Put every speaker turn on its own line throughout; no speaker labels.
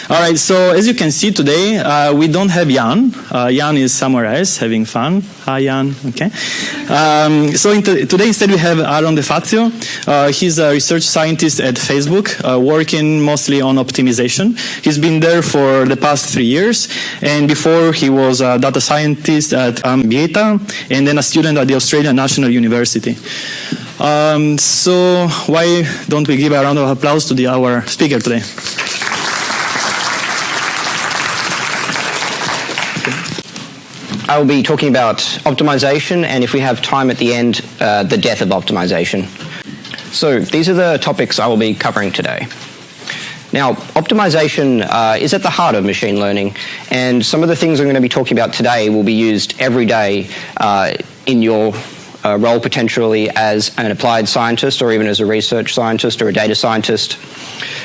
All right, so as you can see today, we don't have Jan. Jan is somewhere else having fun. Hi, Jan. Okay. So today instead we have Aaron De Fazio. He's a research scientist at Facebook, working mostly on optimization. He's been there for the past 3 years, and before he was a data scientist at Beta, and then a student at the Australian National University. So why don't we give a round of applause to our speaker today?
I will be talking about optimization, and if we have time at the end, the death of optimization. So these are the topics I will be covering today. Now, optimization is at the heart of machine learning, and some of the things I'm going to be talking about today will be used every day in your role potentially as an applied scientist, or even as a research scientist or a data scientist.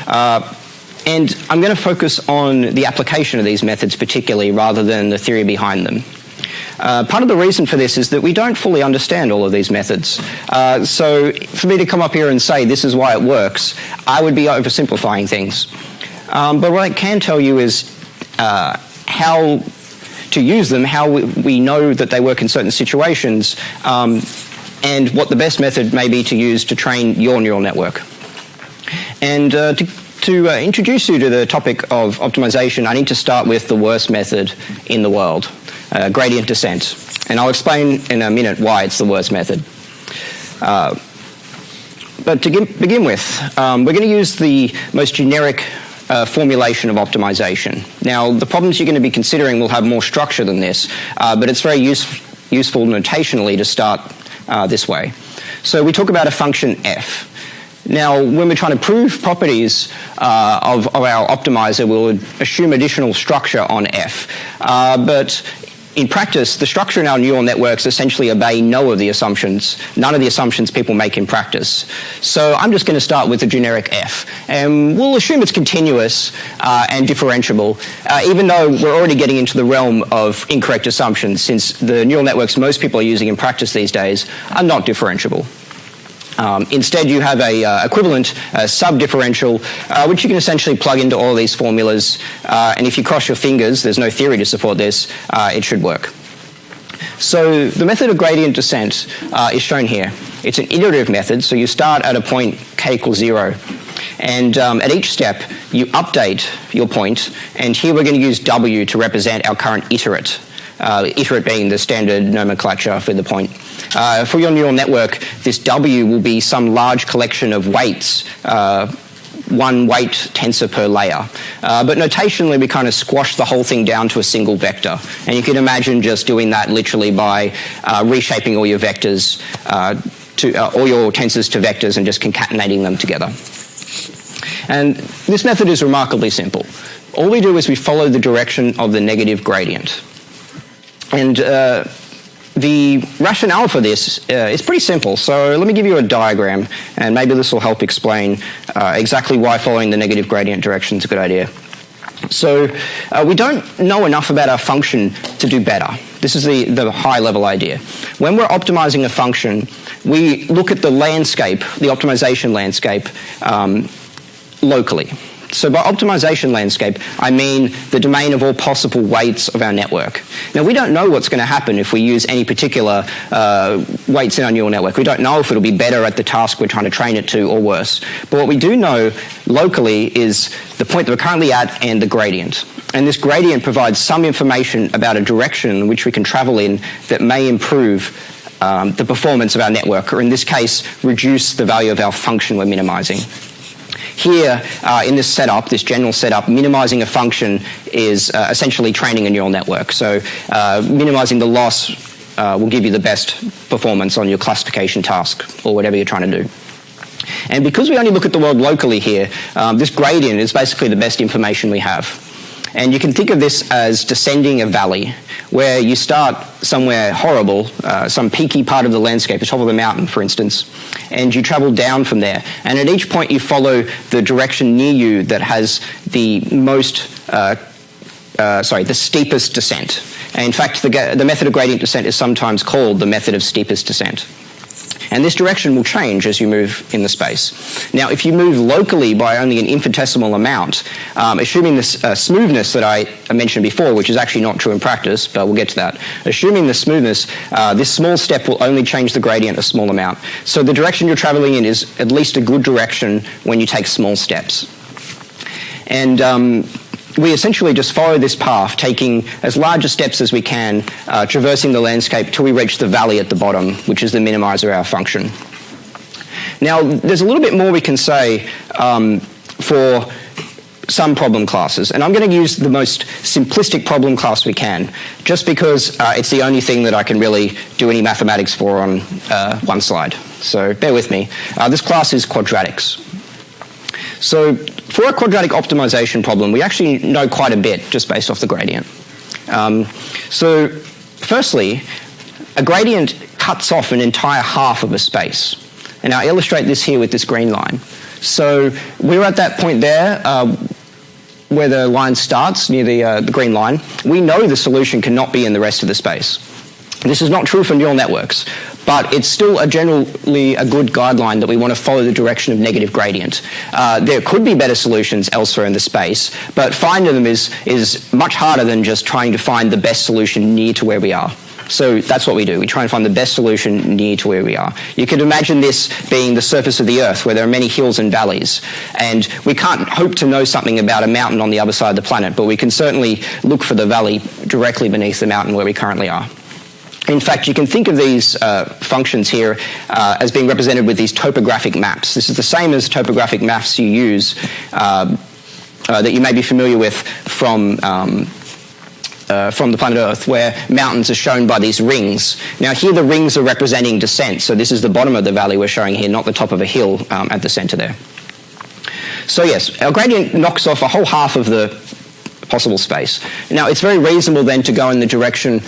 And I'm going to focus on the application of these methods particularly, rather than the theory behind them. Part of the reason for this is that we don't fully understand all of these methods. So for me to come up here and say this is why it works, I would be oversimplifying things. But what I can tell you is how to use them, how we know that they work in certain situations, and what the best method may be to use to train your neural network. And to introduce you to the topic of optimization, I need to start with the worst method in the world, gradient descent. And I'll explain in a minute why it's the worst method. But to begin with, we're going to use the most generic formulation of optimization. Now, the problems you're going to be considering will have more structure than this, but it's very useful notationally to start this way. So we talk about a function f. Now, when we're trying to prove properties of our optimizer, we'll assume additional structure on f. But in practice, the structure in our neural networks essentially obey none of the assumptions people make in practice. So I'm just going to start with a generic f. And we'll assume it's continuous and differentiable, even though we're already getting into the realm of incorrect assumptions, since the neural networks most people are using in practice these days are not differentiable. Instead, you have a equivalent sub-differential, which you can essentially plug into all of these formulas. And if you cross your fingers, there's no theory to support this, it should work. So the method of gradient descent is shown here. It's an iterative method, so you start at a point k equals 0. And at each step, you update your point. And here we're going to use w to represent our current iterate. Iterate being the standard nomenclature for the point. For your neural network, this W will be some large collection of weights, one weight tensor per layer. But notationally, we kind of squash the whole thing down to a single vector. And you can imagine just doing that literally by reshaping all your vectors, all your tensors to vectors, and just concatenating them together. And this method is remarkably simple. All we do is we follow the direction of the negative gradient. And the rationale for this is pretty simple. So let me give you a diagram, and maybe this will help explain exactly why following the negative gradient direction is a good idea. So we don't know enough about our function to do better. This is the high-level idea. When we're optimizing a function, we look at the landscape, the optimization landscape, locally. So by optimization landscape, I mean the domain of all possible weights of our network. Now, we don't know what's going to happen if we use any particular weights in our neural network. We don't know if it'll be better at the task we're trying to train it to or worse. But what we do know locally is the point that we're currently at and the gradient. And this gradient provides some information about a direction in which we can travel in that may improve the performance of our network, or in this case, reduce the value of our function we're minimizing. Here, in this setup, this general setup, minimizing a function is essentially training a neural network. So minimizing the loss will give you the best performance on your classification task or whatever you're trying to do. And because we only look at the world locally here, this gradient is basically the best information we have. And you can think of this as descending a valley, where you start somewhere horrible, some peaky part of the landscape, the top of the mountain, for instance, and you travel down from there. And at each point, you follow the direction near you that has the the steepest descent. And in fact, the method of gradient descent is sometimes called the method of steepest descent. And this direction will change as you move in the space. Now, if you move locally by only an infinitesimal amount, assuming this smoothness that I mentioned before, which is actually not true in practice, but we'll get to that, assuming the smoothness, this small step will only change the gradient a small amount. So the direction you're traveling in is at least a good direction when you take small steps. And we essentially just follow this path, taking as large steps as we can, traversing the landscape till we reach the valley at the bottom, which is the minimizer of our function. Now, there's a little bit more we can say for some problem classes, and I'm going to use the most simplistic problem class we can, just because it's the only thing that I can really do any mathematics for on one slide. So bear with me. This class is quadratics. So for a quadratic optimization problem, we actually know quite a bit just based off the gradient. So firstly, a gradient cuts off an entire half of a space. And I'll illustrate this here with this green line. So we're at that point there where the line starts near the green line. We know the solution cannot be in the rest of the space. This is not true for neural networks, but it's still generally a good guideline that we want to follow the direction of negative gradient. There could be better solutions elsewhere in the space, but finding them is much harder than just trying to find the best solution near to where we are. So that's what we do. We try and find the best solution near to where we are. You could imagine this being the surface of the Earth, where there are many hills and valleys. And we can't hope to know something about a mountain on the other side of the planet, but we can certainly look for the valley directly beneath the mountain where we currently are. In fact, you can think of these functions here as being represented with these topographic maps. This is the same as topographic maps you use that you may be familiar with from the planet Earth, where mountains are shown by these rings. Now here the rings are representing descent, so this is the bottom of the valley we're showing here, not the top of a hill at the center there. So yes, our gradient knocks off a whole half of the possible space. Now it's very reasonable then to go in the direction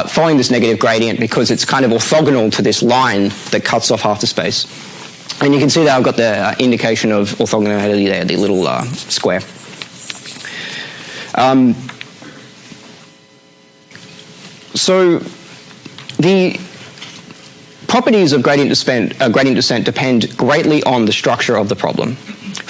following this negative gradient, because it's kind of orthogonal to this line that cuts off half the space. And you can see that I've got the indication of orthogonality there, the little square. So the properties of gradient descent depend greatly on the structure of the problem.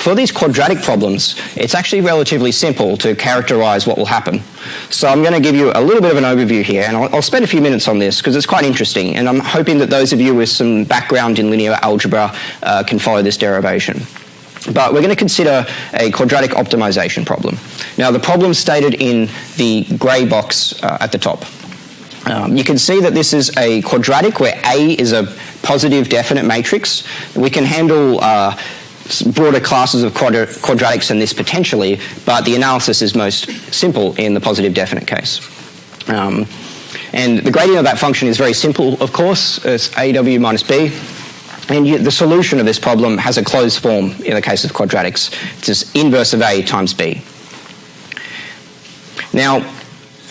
For these quadratic problems, it's actually relatively simple to characterize what will happen. So I'm going to give you a little bit of an overview here, and I'll spend a few minutes on this because it's quite interesting, and I'm hoping that those of you with some background in linear algebra can follow this derivation. But we're going to consider a quadratic optimization problem. Now, the problem stated in the grey box at the top. You can see that this is a quadratic where A is a positive definite matrix. We can handle broader classes of quadratics than this potentially, but the analysis is most simple in the positive definite case. And the gradient of that function is very simple, of course. It's AW minus B. And the solution of this problem has a closed form in the case of quadratics. It's just inverse of A times B. Now,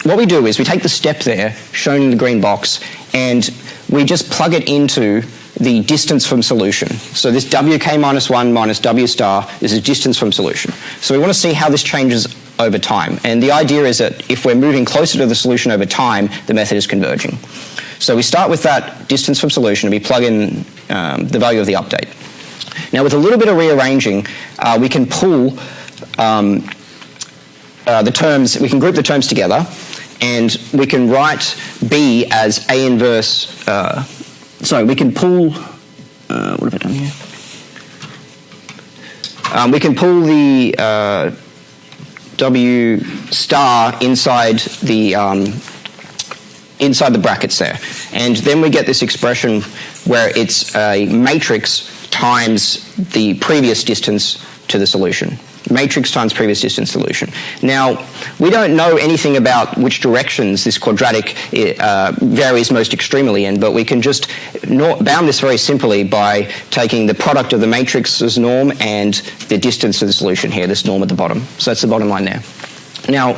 what we do is we take the step there, shown in the green box, and we just plug it into the distance from solution. So this WK minus 1 minus W star is a distance from solution. So we want to see how this changes over time. And the idea is that if we're moving closer to the solution over time, the method is converging. So we start with that distance from solution, and we plug in the value of the update. Now, with a little bit of rearranging, we can pull the terms, we can group the terms together, and we can write B as A inverse, we can pull, what have I done here? We can pull the W star inside the brackets there. And then we get this expression where it's a matrix times the previous distance to the solution. Matrix times previous distance solution. Now, we don't know anything about which directions this quadratic varies most extremely in, but we can just bound this very simply by taking the product of the matrix's norm and the distance of the solution here, this norm at the bottom. So that's the bottom line there. Now,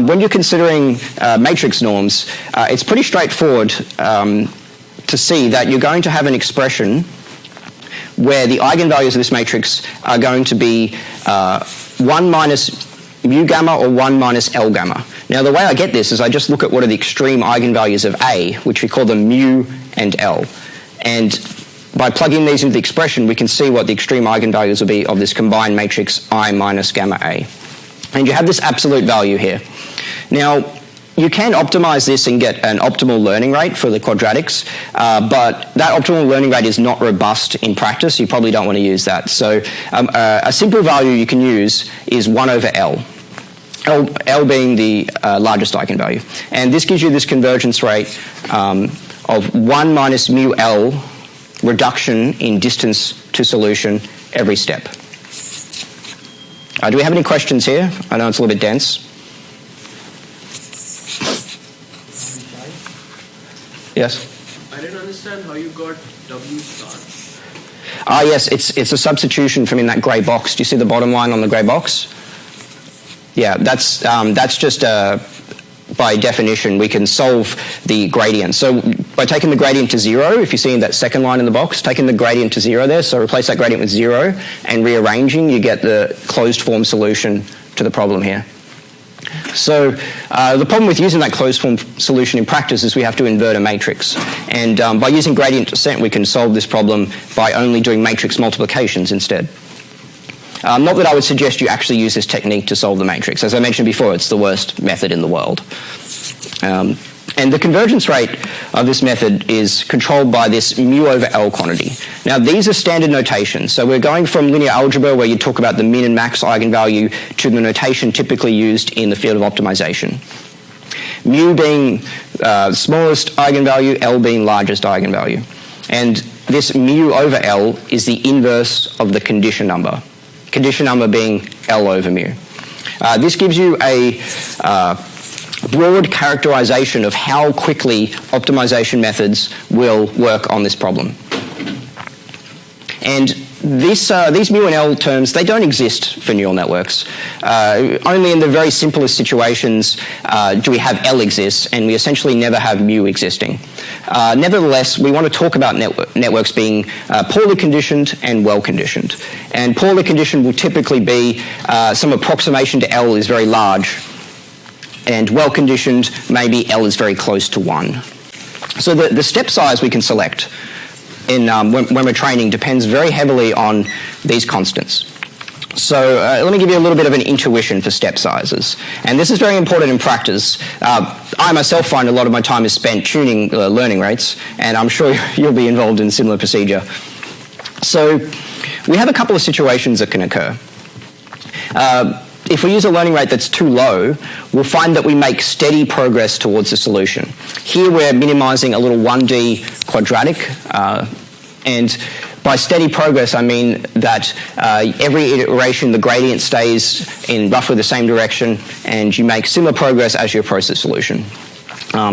when you're considering matrix norms, it's pretty straightforward to see that you're going to have an expression where the eigenvalues of this matrix are going to be 1 minus mu gamma or 1 minus L gamma. Now, the way I get this is I just look at what are the extreme eigenvalues of A, which we call them mu and L. And by plugging these into the expression, we can see what the extreme eigenvalues will be of this combined matrix I minus gamma A. And you have this absolute value here. Now, you can optimize this and get an optimal learning rate for the quadratics, but that optimal learning rate is not robust in practice. You probably don't want to use that. So a simple value you can use is 1 over L. L being the largest eigenvalue. And this gives you this convergence rate of 1 minus mu L reduction in distance to solution every step. Do we have any questions here? I know it's a little bit dense. Yes?
I didn't understand how you got W star.
Yes, it's a substitution from in that grey box. Do you see the bottom line on the grey box? Yeah, that's just by definition, we can solve the gradient. So by taking the gradient to 0, if you see in that second line in the box, taking the gradient to 0 there, so replace that gradient with 0 and rearranging, you get the closed form solution to the problem here. So the problem with using that closed form solution in practice is we have to invert a matrix. And by using gradient descent, we can solve this problem by only doing matrix multiplications instead. Not that I would suggest you actually use this technique to solve the matrix. As I mentioned before, it's the worst method in the world. And the convergence rate of this method is controlled by this mu over L quantity. Now, these are standard notations. So we're going from linear algebra, where you talk about the min and max eigenvalue, to the notation typically used in the field of optimization. Mu being smallest eigenvalue, L being largest eigenvalue. And this mu over L is the inverse of the condition number. Condition number being L over mu. This gives you a broad characterization of how quickly optimization methods will work on this problem. And these mu and L terms, they don't exist for neural networks. Only in the very simplest situations do we have L exists, and we essentially never have mu existing. Nevertheless, we want to talk about networks being poorly conditioned and well conditioned. And poorly conditioned will typically be some approximation to L is very large, and well conditioned, maybe L is very close to 1. So the step size we can select in, when we're training depends very heavily on these constants. So let me give you a little bit of an intuition for step sizes. And this is very important in practice. I myself find a lot of my time is spent tuning learning rates, and I'm sure you'll be involved in a similar procedure. So we have a couple of situations that can occur. If we use a learning rate that's too low, we'll find that we make steady progress towards the solution. Here we're minimizing a little 1D quadratic, and by steady progress I mean that every iteration the gradient stays in roughly the same direction, and you make similar progress as you approach the solution.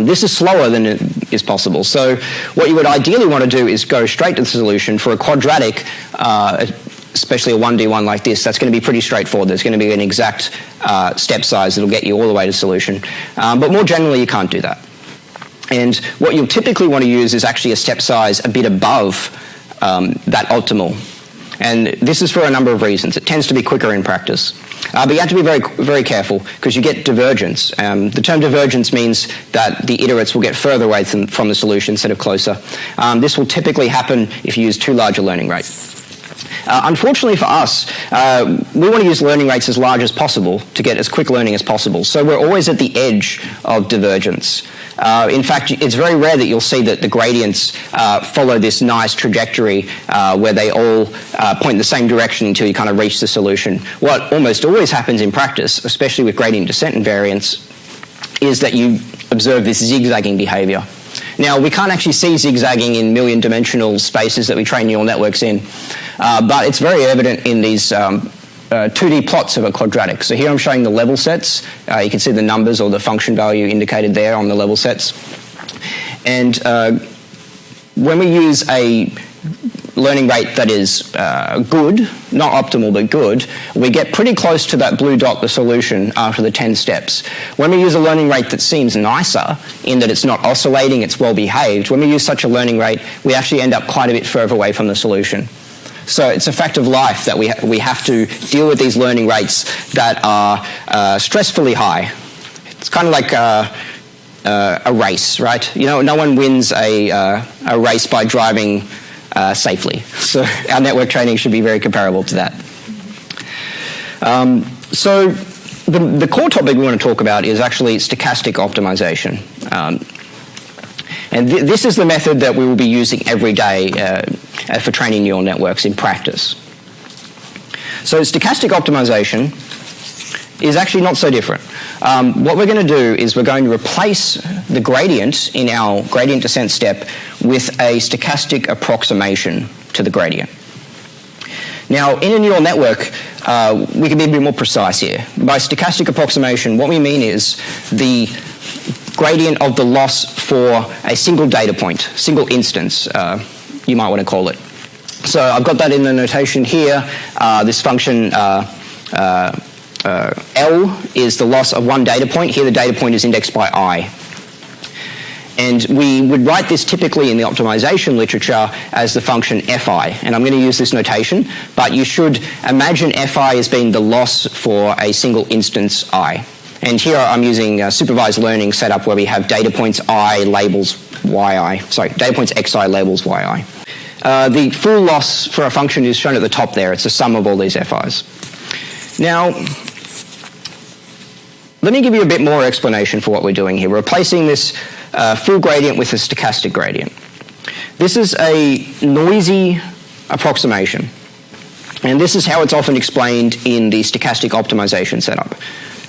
This is slower than it is possible. So what you would ideally want to do is go straight to the solution. For a quadratic, especially a 1D one like this, that's going to be pretty straightforward. There's going to be an exact step size that'll get you all the way to solution. But more generally, you can't do that. And what you'll typically want to use is actually a step size a bit above that optimal. And this is for a number of reasons. It tends to be quicker in practice. But you have to be very, very careful, because you get divergence. The term divergence means that the iterates will get further away from the solution instead of closer. This will typically happen if you use too large a learning rate. Unfortunately for us, we want to use learning rates as large as possible to get as quick learning as possible. So we're always at the edge of divergence. In fact, it's very rare that you'll see that the gradients follow this nice trajectory where they all point in the same direction until you kind of reach the solution. What almost always happens in practice, especially with gradient descent invariance, is that you observe this zigzagging behavior. Now, we can't actually see zigzagging in million-dimensional spaces that we train neural networks in, but it's very evident in these 2D plots of a quadratic. So here I'm showing the level sets. You can see the numbers or the function value indicated there on the level sets. And when we use a learning rate that is good, not optimal but good, we get pretty close to that blue dot, the solution, after the 10 steps. When we use a learning rate that seems nicer, in that it's not oscillating, it's well behaved, when we use such a learning rate, we actually end up quite a bit further away from the solution. So it's a fact of life that we have to deal with these learning rates that are stressfully high. It's kind of like a race, right? You know, no one wins a race by driving safely. So our network training should be very comparable to that. So the core topic we want to talk about is actually stochastic optimization. And this is the method that we will be using every day for training neural networks in practice. So stochastic optimization is actually not so different. What we're going to do is we're going to replace the gradient in our gradient descent step with a stochastic approximation to the gradient. Now, in a neural network, we can be a bit more precise here. By stochastic approximation, what we mean is the gradient of the loss for a single data point, single instance, you might want to call it. So I've got that in the notation here. This function L is the loss of one data point. Here the data point is indexed by I. And we would write this typically in the optimization literature as the function Fi. And I'm going to use this notation, but you should imagine Fi as being the loss for a single instance I. And here I'm using a supervised learning setup where we have data points I labels yi. Sorry, data points xi labels yi. The full loss for a function is shown at the top there. It's the sum of all these Fi's. Now, let me give you a bit more explanation for what we're doing here. We're replacing this full gradient with a stochastic gradient. This is a noisy approximation. And this is how it's often explained in the stochastic optimization setup.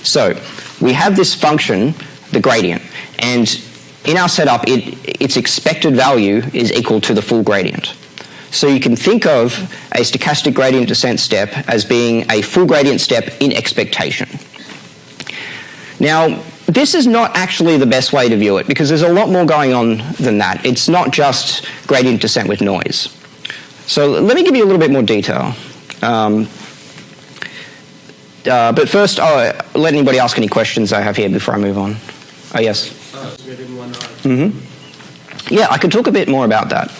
So we have this function, the gradient, and in our setup, its expected value is equal to the full gradient. So you can think of a stochastic gradient descent step as being a full gradient step in expectation. Now, this is not actually the best way to view it because there's a lot more going on than that. It's not just gradient descent with noise. So let me give you a little bit more detail. But first, I'll let anybody ask any questions I have here before I move on. Oh, yes?
Within 1 hour.
Mm-hmm. Yeah, I could talk a bit more about that.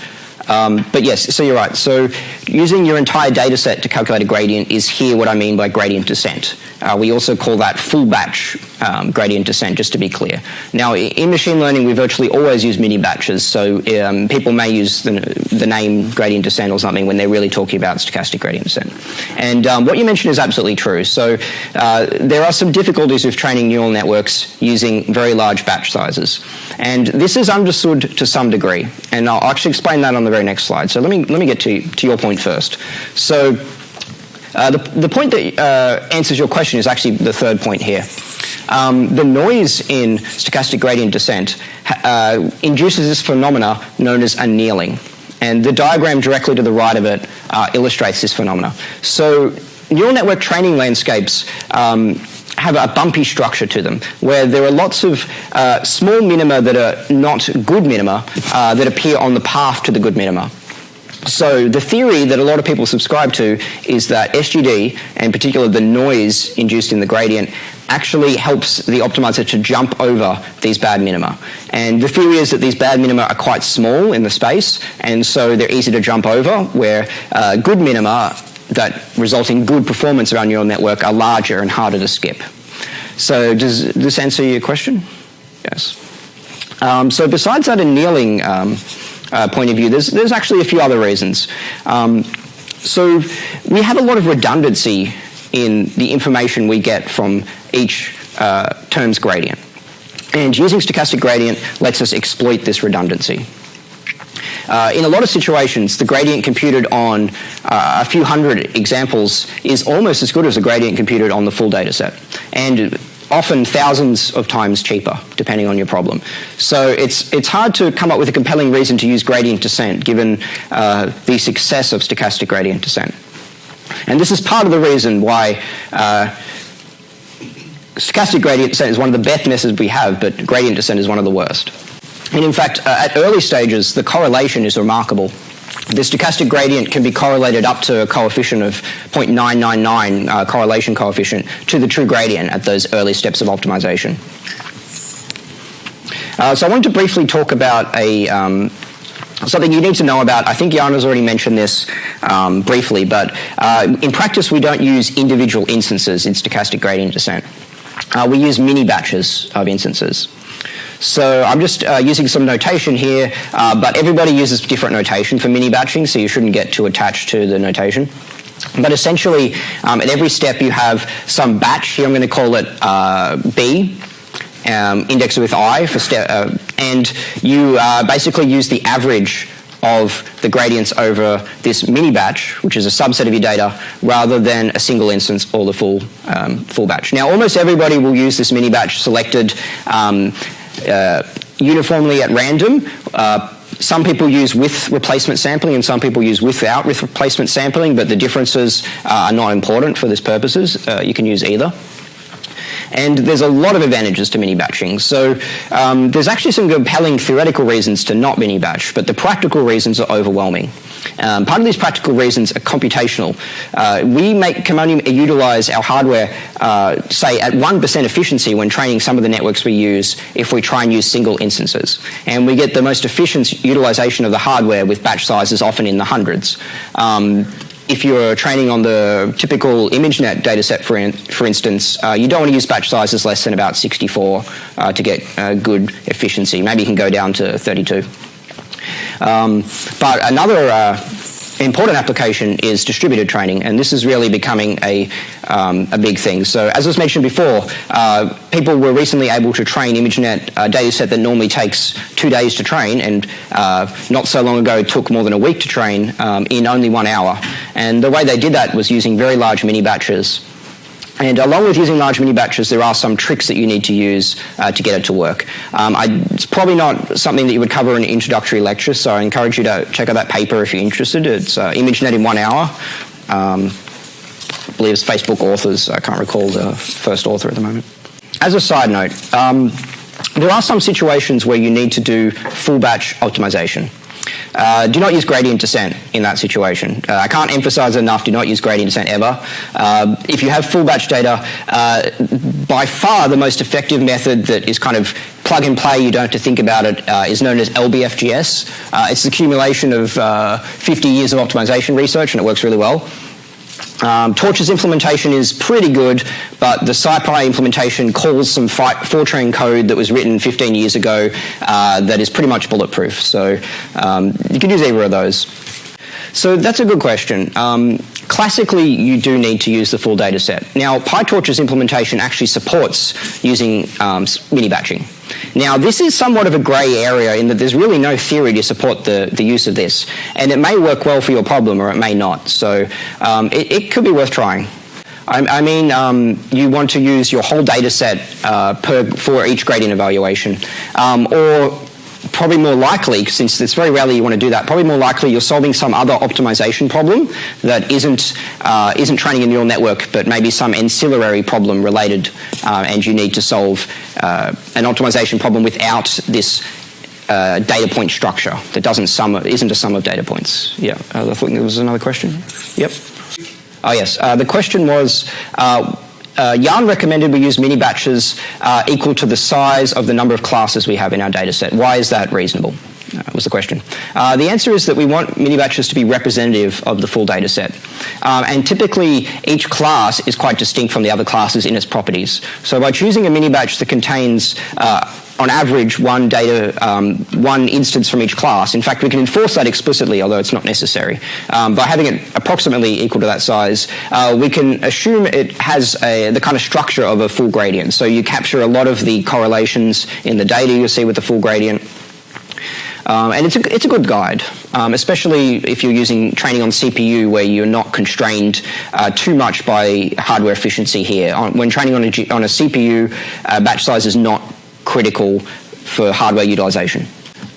But yes, so you're right. So using your entire data set to calculate a gradient is here what I mean by gradient descent. We also call that full batch gradient descent, just to be clear. Now, in machine learning, we virtually always use mini batches. So people may use the name gradient descent or something when they're really talking about stochastic gradient descent. And what you mentioned is absolutely true. So there are some difficulties with training neural networks using very large batch sizes. And this is understood to some degree. And I'll actually explain that on the very next slide. So let me get to your point first. So the point that answers your question is actually the third point here. The noise in stochastic gradient descent induces this phenomena known as annealing. And the diagram directly to the right of it illustrates this phenomena. So neural network training landscapes have a bumpy structure to them, where there are lots of small minima that are not good minima that appear on the path to the good minima. So the theory that a lot of people subscribe to is that SGD, and in particular the noise induced in the gradient, actually helps the optimizer to jump over these bad minima. And the theory is that these bad minima are quite small in the space, and so they're easy to jump over, where good minima that result in good performance of our neural network are larger and harder to skip. So does this answer your question? Yes. So besides that annealing point of view, there's actually a few other reasons. So we have a lot of redundancy in the information we get from each term's gradient. And using stochastic gradient lets us exploit this redundancy. In a lot of situations, the gradient computed on a few hundred examples is almost as good as a gradient computed on the full data set, and often thousands of times cheaper, depending on your problem. So it's hard to come up with a compelling reason to use gradient descent, given the success of stochastic gradient descent. And this is part of the reason why stochastic gradient descent is one of the best methods we have, but gradient descent is one of the worst. And in fact, at early stages, the correlation is remarkable. The stochastic gradient can be correlated up to a coefficient of 0.999 correlation coefficient to the true gradient at those early steps of optimization. So I wanted to briefly talk about something you need to know about. I think Jana's already mentioned this briefly, but in practice we don't use individual instances in stochastic gradient descent. We use mini batches of instances. So I'm just using some notation here, but everybody uses different notation for mini batching, so you shouldn't get too attached to the notation. But essentially, at every step you have some batch. Here I'm going to call it B, indexed with I for step, and you basically use the average of the gradients over this mini batch, which is a subset of your data, rather than a single instance or the full batch. Now, almost everybody will use this mini batch selected uniformly at random. Some people use with replacement sampling and some people use without replacement sampling, but the differences are not important for this purposes. You can use either. And there's a lot of advantages to mini batching. So there's actually some compelling theoretical reasons to not mini batch, but the practical reasons are overwhelming. Part of these practical reasons are computational. We can only utilize our hardware, say, at 1% efficiency when training some of the networks we use if we try and use single instances. And we get the most efficient utilization of the hardware with batch sizes often in the hundreds. If you're training on the typical ImageNet dataset, for instance, you don't want to use batch sizes less than about 64 to get good efficiency. Maybe you can go down to 32. But another important application is distributed training, and this is really becoming a big thing. So as was mentioned before, people were recently able to train ImageNet dataset that normally takes 2 days to train, and not so long ago took more than a week to train in only 1 hour. And the way they did that was using very large mini batches. And along with using large mini batches, there are some tricks that you need to use to get it to work. It's probably not something that you would cover in an introductory lecture, so I encourage you to check out that paper if you're interested. It's ImageNet in 1 hour. I believe it's Facebook authors. I can't recall the first author at the moment. As a side note, there are some situations where you need to do full batch optimization. Do not use gradient descent in that situation. I can't emphasize enough, do not use gradient descent ever. If you have full batch data, by far the most effective method that is kind of plug and play, you don't have to think about it, is known as LBFGS. It's the accumulation of 50 years of optimization research, and it works really well. Torch's implementation is pretty good, but the SciPy implementation calls some Fortran code that was written 15 years ago that is pretty much bulletproof. So you can use either of those. So that's a good question. Classically, you do need to use the full data set. Now, PyTorch's implementation actually supports using mini batching. Now, this is somewhat of a grey area in that there's really no theory to support the use of this. And it may work well for your problem or it may not. So it could be worth trying. I mean, you want to use your whole data set for each gradient evaluation. Or probably more likely, since it's very rarely you want to do that, probably more likely you're solving some other optimization problem that isn't training a neural network, but maybe some ancillary problem related, and you need to solve an optimization problem without this data point structure that isn't a sum of data points. Yeah, I think there was another question. Yep. Oh yes, the question was, Jan recommended we use mini batches equal to the size of the number of classes we have in our data set. Why is that reasonable? Was the question. The answer is that we want mini batches to be representative of the full data set. And typically, each class is quite distinct from the other classes in its properties. So by choosing a mini batch that contains on average one instance from each class. In fact, we can enforce that explicitly, although it's not necessary. By having it approximately equal to that size, we can assume it has the kind of structure of a full gradient. So you capture a lot of the correlations in the data you see with the full gradient. And it's a good guide, especially if you're using training on CPU where you're not constrained too much by hardware efficiency here. When training on a CPU, batch size is not critical for hardware utilization.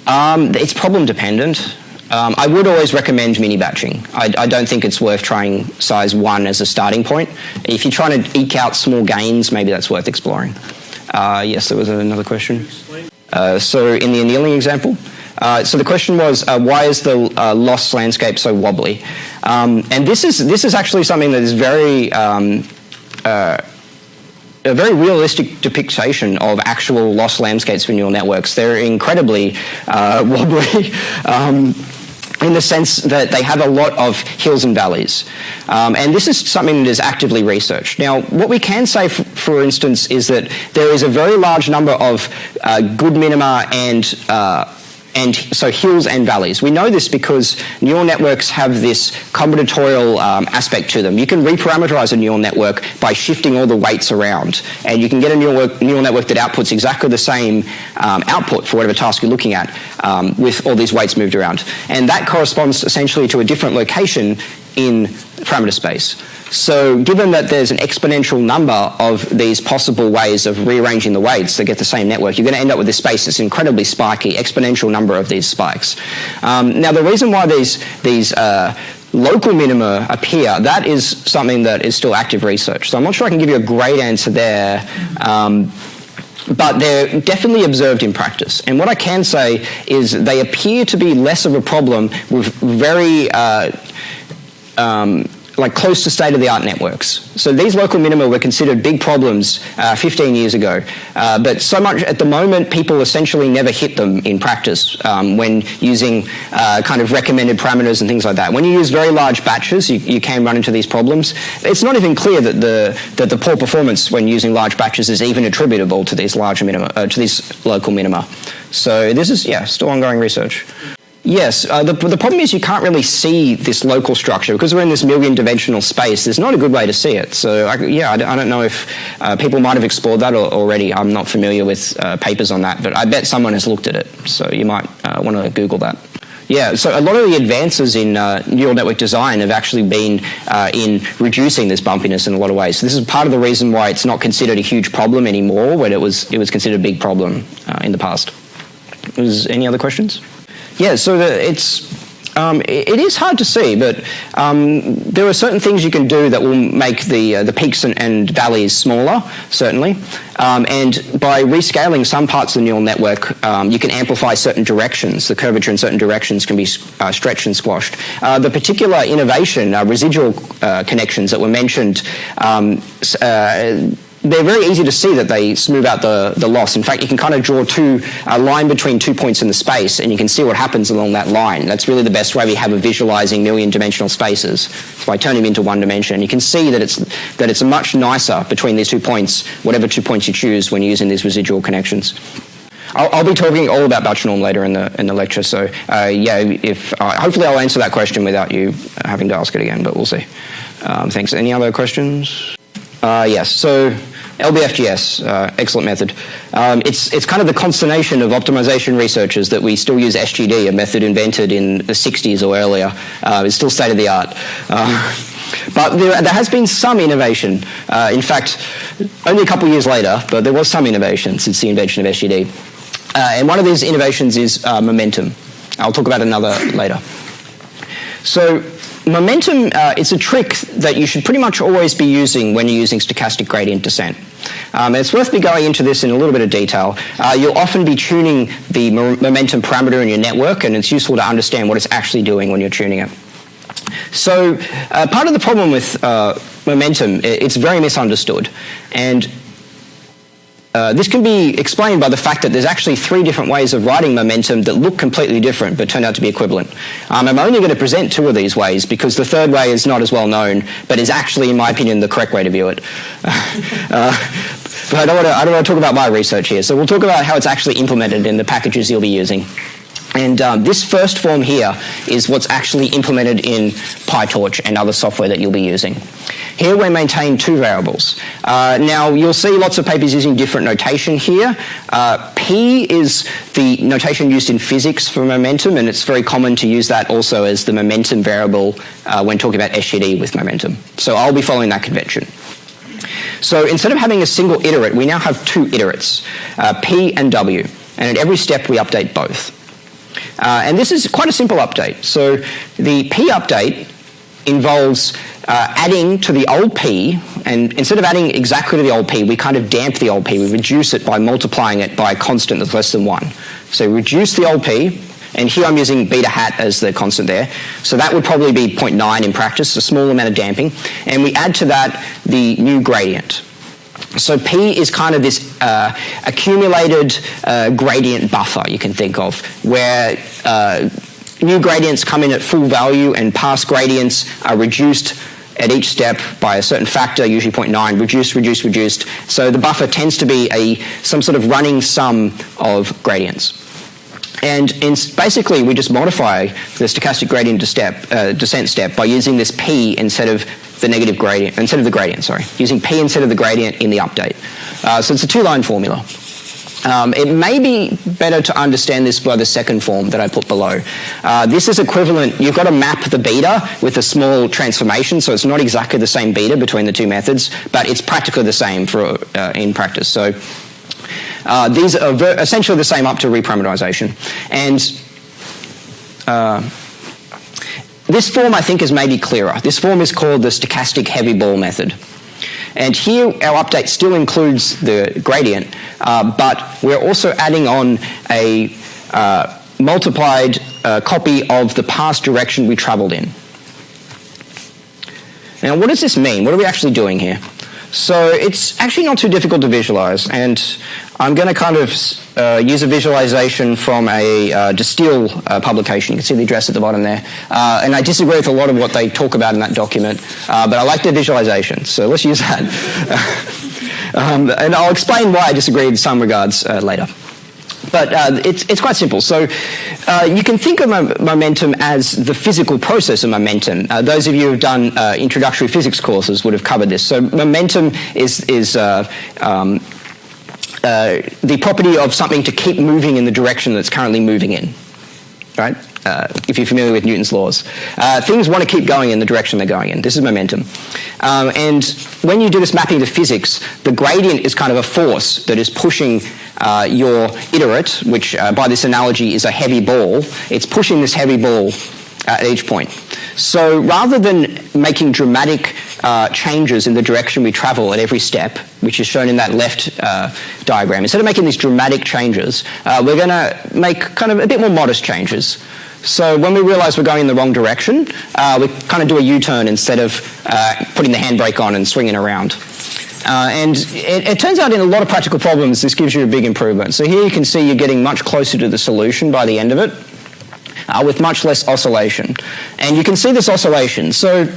It's problem dependent. I would always recommend mini batching. I don't think it's worth trying size 1 as a starting point. If you're trying to eke out small gains, maybe that's worth exploring. Yes, there was another question. So in the annealing example, so the question was, why is the loss landscape so wobbly? And this is actually something that is a very realistic depiction of actual loss landscapes for neural networks. They're incredibly wobbly. in the sense that they have a lot of hills and valleys. And this is something that is actively researched. Now, what we can say, for instance, is that there is a very large number of good minima and so hills and valleys. We know this because neural networks have this combinatorial aspect to them. You can reparameterize a neural network by shifting all the weights around, and you can get a neural network that outputs exactly the same output for whatever task you're looking at with all these weights moved around. And that corresponds essentially to a different location in parameter space. So given that there's an exponential number of these possible ways of rearranging the weights that get the same network, you're going to end up with this space that's incredibly spiky, exponential number of these spikes. Now, the reason why these local minima appear, that is something that is still active research. So I'm not sure I can give you a great answer there. But they're definitely observed in practice. And what I can say is they appear to be less of a problem with very like close to state-of-the-art networks. So these local minima were considered big problems 15 years ago. But so much at the moment, people essentially never hit them in practice when using kind of recommended parameters and things like that. When you use very large batches, you can run into these problems. It's not even clear that the poor performance when using large batches is even attributable to these larger minima, to these local minima. So this is, yeah, still ongoing research. Yes, the problem is you can't really see this local structure. Because we're in this million-dimensional space, there's not a good way to see it. So, I don't know if people might have explored that already. I'm not familiar with papers on that, but I bet someone has looked at it. So you might want to Google that. Yeah, so a lot of the advances in neural network design have actually been in reducing this bumpiness in a lot of ways. So this is part of the reason why it's not considered a huge problem anymore, when it was considered a big problem in the past. Any other questions? Yeah, so it is hard to see, but there are certain things you can do that will make the peaks and valleys smaller, certainly. And by rescaling some parts of the neural network, you can amplify certain directions. The curvature in certain directions can be stretched and squashed. The particular innovation, residual connections that were mentioned, they're very easy to see that they smooth out the loss. In fact, you can kind of draw a line between 2 points in the space, and you can see what happens along that line. That's really the best way we have of visualizing million-dimensional spaces. So by turning them into one dimension, you can see that it's much nicer between these 2 points, whatever 2 points you choose when you're using these residual connections. I'll be talking all about Boucher norm later in the lecture. So hopefully I'll answer that question without you having to ask it again, but we'll see. Thanks. Any other questions? Yes, so LBFGS, excellent method. It's kind of the consternation of optimization researchers that we still use SGD, a method invented in the 60s or earlier. It's still state of the art. But there has been some innovation. In fact, only a couple of years later, but there was some innovation since the invention of SGD. And one of these innovations is momentum. I'll talk about another later. So momentum is a trick that you should pretty much always be using when you're using stochastic gradient descent. And it's worth me going into this in a little bit of detail. You'll often be tuning the momentum parameter in your network, and it's useful to understand what it's actually doing when you're tuning it. So part of the problem with momentum, it's very misunderstood. And this can be explained by the fact that there's actually 3 different ways of writing momentum that look completely different but turn out to be equivalent. I'm only going to present 2 of these ways because the third way is not as well known, but is actually, in my opinion, the correct way to view it. But I don't want to talk about my research here. So we'll talk about how it's actually implemented in the packages you'll be using. And this first form here is what's actually implemented in PyTorch and other software that you'll be using. Here we maintain 2 variables. Now you'll see lots of papers using different notation here. P is the notation used in physics for momentum, and it's very common to use that also as the momentum variable when talking about SGD with momentum. So I'll be following that convention. So instead of having a single iterate, we now have 2 iterates, P and W. And at every step we update both. And this is quite a simple update. So the P update involves adding to the old P, and instead of adding exactly to the old P, we kind of damp the old P. We reduce it by multiplying it by a constant that's less than 1. So reduce the old P, and here I'm using beta hat as the constant there. So that would probably be 0.9 in practice, a small amount of damping. And we add to that the new gradient. So P is kind of this accumulated gradient buffer you can think of, where new gradients come in at full value and past gradients are reduced at each step by a certain factor, usually 0.9, reduced, reduced, reduced. So the buffer tends to be some sort of running sum of gradients. And basically, we just modify the stochastic gradient descent step by using this p instead of the negative gradient, using p instead of the gradient in the update. So it's a two-line formula. It may be better to understand this by the second form that I put below. This is equivalent. You've got to map the beta with a small transformation, so it's not exactly the same beta between the two methods, but it's practically the same in practice. So these are essentially the same up to reparameterization. And this form, I think, is maybe clearer. This form is called the stochastic heavy ball method. And here, our update still includes the gradient, but we're also adding on a multiplied copy of the past direction we traveled in. Now, what does this mean? What are we actually doing here? So it's actually not too difficult to visualize, and I'm going to kind of use a visualization from a Distill publication. You can see the address at the bottom there. And I disagree with a lot of what they talk about in that document, but I like their visualization, so let's use that. And I'll explain why I disagree in some regards later. But it's quite simple. So you can think of momentum as the physical process of momentum. Those of you who have done introductory physics courses would have covered this. So momentum is the property of something to keep moving in the direction that's currently moving in, right? If you're familiar with Newton's laws. Things want to keep going in the direction they're going in. This is momentum. And when you do this mapping to physics, the gradient is kind of a force that is pushing your iterate, which by this analogy is a heavy ball. It's pushing this heavy ball at each point. So rather than making dramatic changes in the direction we travel at every step, which is shown in that left diagram, instead of making these dramatic changes, we're going to make kind of a bit more modest changes. So when we realize we're going in the wrong direction, we kind of do a U-turn instead of putting the handbrake on and swinging around. And it turns out in a lot of practical problems, this gives you a big improvement. So here you can see you're getting much closer to the solution by the end of it, with much less oscillation. And you can see this oscillation. So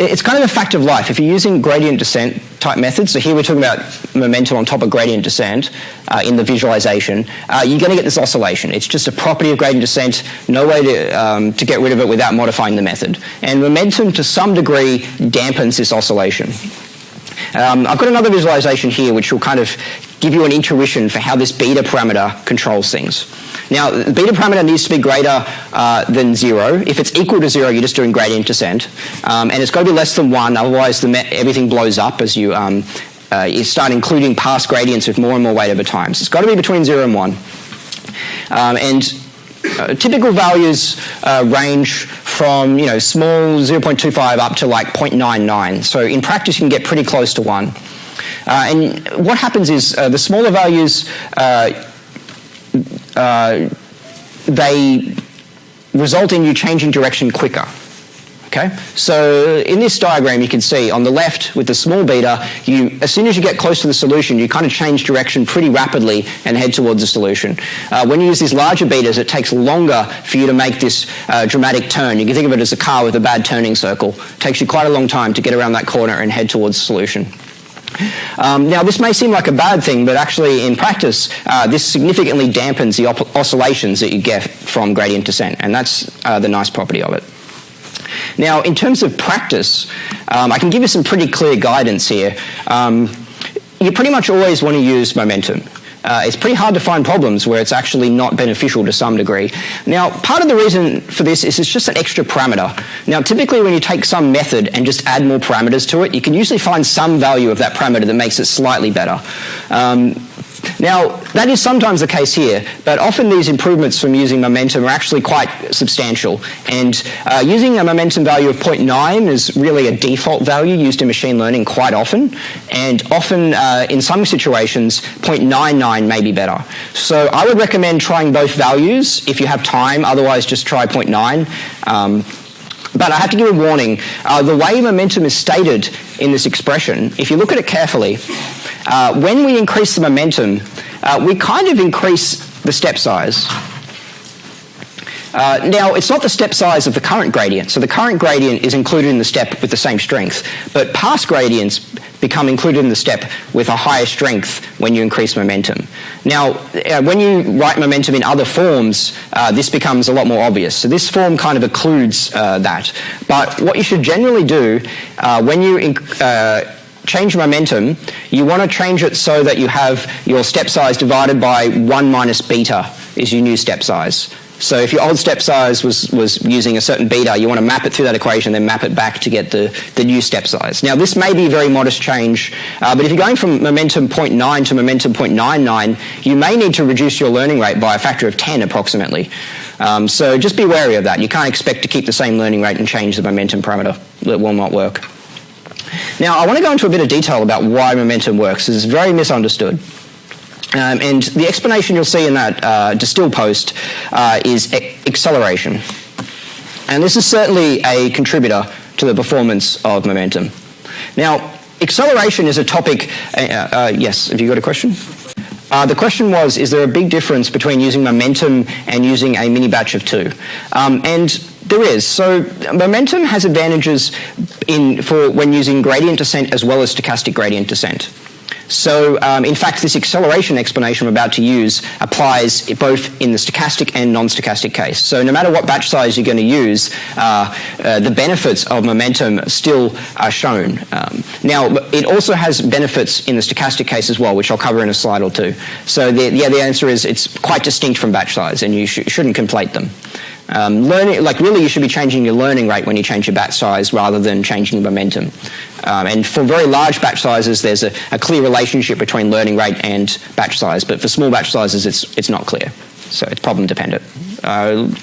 it's kind of a fact of life. If you're using gradient descent type methods, so here we're talking about momentum on top of gradient descent in the visualization, you're going to get this oscillation. It's just a property of gradient descent, no way to get rid of it without modifying the method. And momentum, to some degree, dampens this oscillation. I've got another visualization here which will kind of give you an intuition for how this beta parameter controls things. Now, the beta parameter needs to be greater than 0. If it's equal to 0, you're just doing gradient descent. And it's got to be less than 1, otherwise everything blows up as you start including past gradients with more and more weight over time. So it's got to be between 0 and 1. Typical values range from small 0.25 up to like 0.99. So in practice, you can get pretty close to 1. And what happens is the smaller values, they result in you changing direction quicker. Okay, so in this diagram you can see on the left with the small beta, as soon as you get close to the solution, you kind of change direction pretty rapidly and head towards the solution. When you use these larger betas, it takes longer for you to make this dramatic turn. You can think of it as a car with a bad turning circle. It takes you quite a long time to get around that corner and head towards the solution. Now, this may seem like a bad thing, but actually in practice, this significantly dampens the oscillations that you get from gradient descent, and that's the nice property of it. Now, in terms of practice, I can give you some pretty clear guidance here. You pretty much always want to use momentum. It's pretty hard to find problems where it's actually not beneficial to some degree. Now, part of the reason for this is it's just an extra parameter. Now, typically when you take some method and just add more parameters to it, you can usually find some value of that parameter that makes it slightly better. Now, that is sometimes the case here, but often these improvements from using momentum are actually quite substantial. And using a momentum value of 0.9 is really a default value used in machine learning quite often. And often, in some situations, 0.99 may be better. So I would recommend trying both values if you have time. Otherwise, just try 0.9. But I have to give a warning. The way momentum is stated in this expression, if you look at it carefully, when we increase the momentum, we kind of increase the step size. Now, it's not the step size of the current gradient. So the current gradient is included in the step with the same strength. But past gradients become included in the step with a higher strength when you increase momentum. Now, when you write momentum in other forms, this becomes a lot more obvious. So this form kind of occludes that. But what you should generally do when you change momentum, you want to change it so that you have your step size divided by 1 minus beta is your new step size. So if your old step size was using a certain beta, you want to map it through that equation, then map it back to get the new step size. Now, this may be a very modest change, but if you're going from momentum 0.9 to momentum 0.99, you may need to reduce your learning rate by a factor of 10 approximately. So just be wary of that. You can't expect to keep the same learning rate and change the momentum parameter. That will not work. Now, I want to go into a bit of detail about why momentum works. It's very misunderstood. And the explanation you'll see in that Distill post is acceleration. And this is certainly a contributor to the performance of momentum. Now, acceleration is a topic... yes, have you got a question? The question was, is there a big difference between using momentum and using a mini batch of 2? And there is. So momentum has advantages for when using gradient descent as well as stochastic gradient descent. So, in fact, this acceleration explanation I'm about to use applies both in the stochastic and non-stochastic case. So no matter what batch size you're going to use, the benefits of momentum still are shown. Now, it also has benefits in the stochastic case as well, which I'll cover in a slide or two. So, the answer is it's quite distinct from batch size, and you shouldn't conflate them. Really, you should be changing your learning rate when you change your batch size rather than changing your momentum. And for very large batch sizes, there's a clear relationship between learning rate and batch size. But for small batch sizes, it's not clear. So it's problem dependent.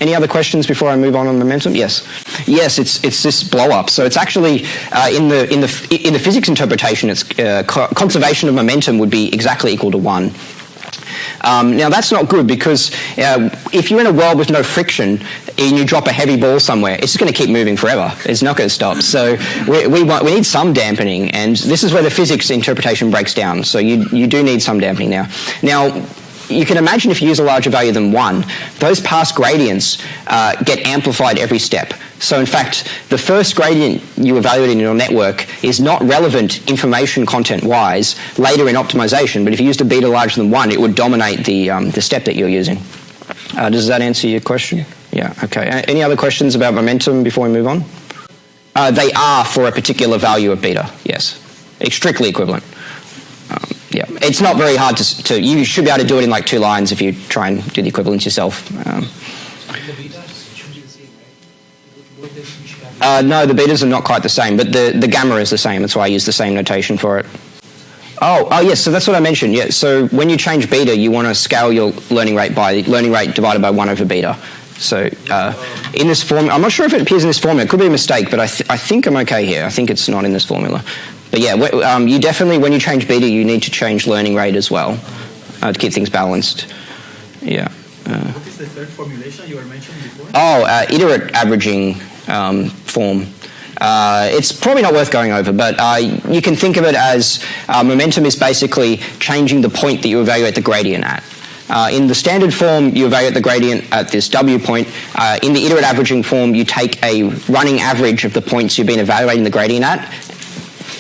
Any other questions before I move on momentum? Yes. Yes, it's this blow up. So it's actually in the physics interpretation, it's conservation of momentum would be exactly equal to 1. Now, that's not good because if you're in a world with no friction and you drop a heavy ball somewhere, it's just going to keep moving forever. It's not going to stop. So we need some dampening, and this is where the physics interpretation breaks down. So you do need some dampening now. Now, you can imagine if you use a larger value than 1, those past gradients get amplified every step. So in fact, the first gradient you evaluate in your network is not relevant information content-wise later in optimization, but if you used a beta larger than 1, it would dominate the step that you're using. Does that answer your question? Yeah, okay. Any other questions about momentum before we move on? They are for a particular value of beta, yes. It's strictly equivalent. Yeah, it's not very hard to. You should be able to do it in like 2 lines if you try and do the equivalence yourself.
The betas should be the same, right?
No, the betas are not quite the same, but the gamma is the same. That's why I use the same notation for it. Oh, yes. So that's what I mentioned. Yeah. So when you change beta, you want to scale your learning rate by learning rate divided by 1 over beta. So in this form, I'm not sure if it appears in this formula. It could be a mistake, but I think I'm okay here. I think it's not in this formula. But yeah, you definitely, when you change beta, you need to change learning rate as well to keep things balanced. Yeah.
What is the third formulation you were mentioning before?
Iterate averaging form. It's probably not worth going over, but you can think of it as momentum is basically changing the point that you evaluate the gradient at. In the standard form, you evaluate the gradient at this W point. In the iterate averaging form, you take a running average of the points you've been evaluating the gradient at,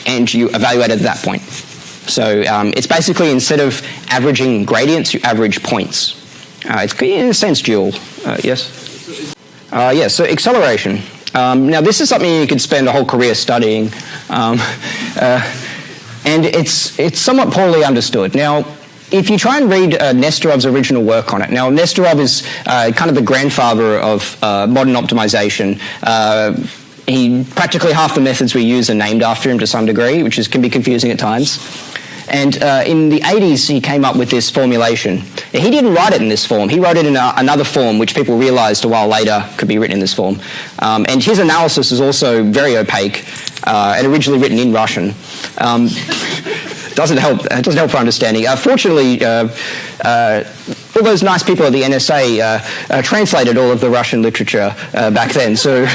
and you evaluate at that point. So it's basically, instead of averaging gradients, you average points. It's in a sense dual. Yes? Yes, so acceleration. Now this is something you could spend a whole career studying, and it's somewhat poorly understood. Now, if you try and read Nesterov's original work on it, now Nesterov is kind of the grandfather of modern optimization. Practically half the methods we use are named after him to some degree, which can be confusing at times. And in the 80s, he came up with this formulation. He didn't write it in this form. He wrote it in another form, which people realized a while later could be written in this form. And his analysis is also very opaque and originally written in Russian. Doesn't help for understanding. Fortunately, all those nice people at the NSA translated all of the Russian literature back then, so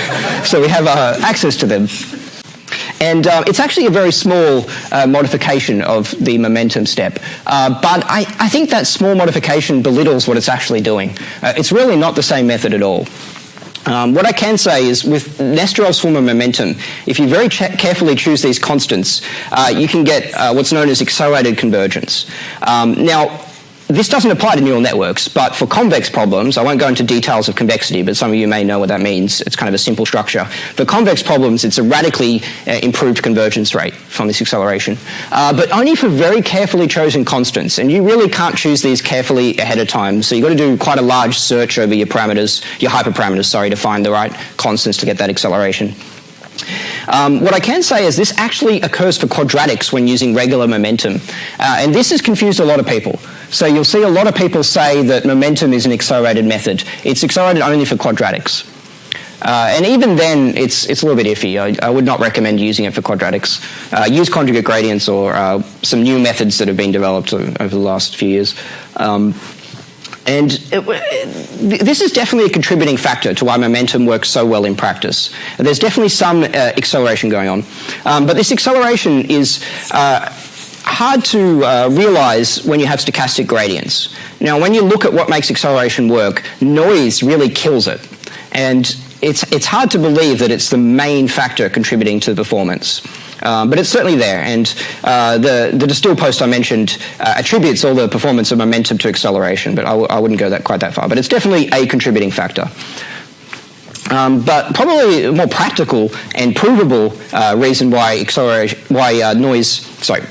we have access to them. And it's actually a very small modification of the momentum step. But I think that small modification belittles what it's actually doing. It's really not the same method at all. What I can say is with Nesterov's form of momentum, if you very carefully choose these constants, you can get what's known as accelerated convergence. Now, this doesn't apply to neural networks, but for convex problems, I won't go into details of convexity, but some of you may know what that means. It's kind of a simple structure. For convex problems, it's a radically improved convergence rate from this acceleration, but only for very carefully chosen constants, and you really can't choose these carefully ahead of time, so you've got to do quite a large search over your parameters, your hyperparameters, sorry, to find the right constants to get that acceleration. What I can say is this actually occurs for quadratics when using regular momentum, and this has confused a lot of people. So you'll see a lot of people say that momentum is an accelerated method. It's accelerated only for quadratics. And even then, it's a little bit iffy. I would not recommend using it for quadratics. Use conjugate gradients or some new methods that have been developed over the last few years. And this is definitely a contributing factor to why momentum works so well in practice. There's definitely some acceleration going on. But this acceleration is hard to realize when you have stochastic gradients. Now, when you look at what makes acceleration work, noise really kills it. And it's hard to believe that it's the main factor contributing to performance. But it's certainly there, and the Distill post I mentioned attributes all the performance of momentum to acceleration, but I wouldn't go quite that far. But it's definitely a contributing factor. But probably a more practical and provable reason why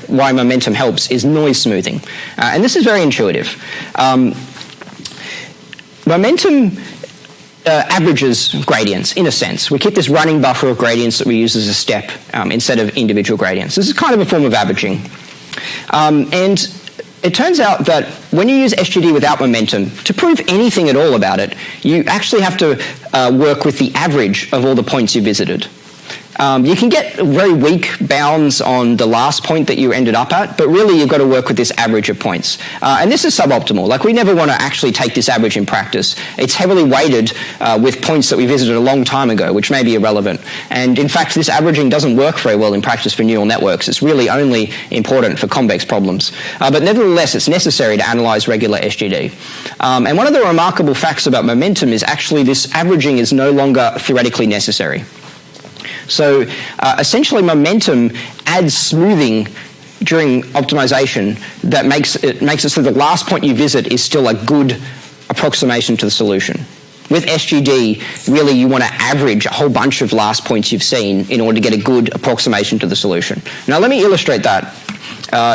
why momentum helps is noise smoothing, and this is very intuitive. Momentum averages gradients, in a sense. We keep this running buffer of gradients that we use as a step instead of individual gradients. This is kind of a form of averaging. And it turns out that when you use SGD without momentum, to prove anything at all about it, you actually have to work with the average of all the points you visited. You can get very weak bounds on the last point that you ended up at, but really you've got to work with this average of points. And this is suboptimal. Like, we never want to actually take this average in practice. It's heavily weighted with points that we visited a long time ago, which may be irrelevant. And in fact, this averaging doesn't work very well in practice for neural networks. It's really only important for convex problems. But nevertheless, it's necessary to analyze regular SGD. And one of the remarkable facts about momentum is actually this averaging is no longer theoretically necessary. So essentially, momentum adds smoothing during optimization that makes it so the last point you visit is still a good approximation to the solution. With SGD, really you want to average a whole bunch of last points you've seen in order to get a good approximation to the solution. Now let me illustrate that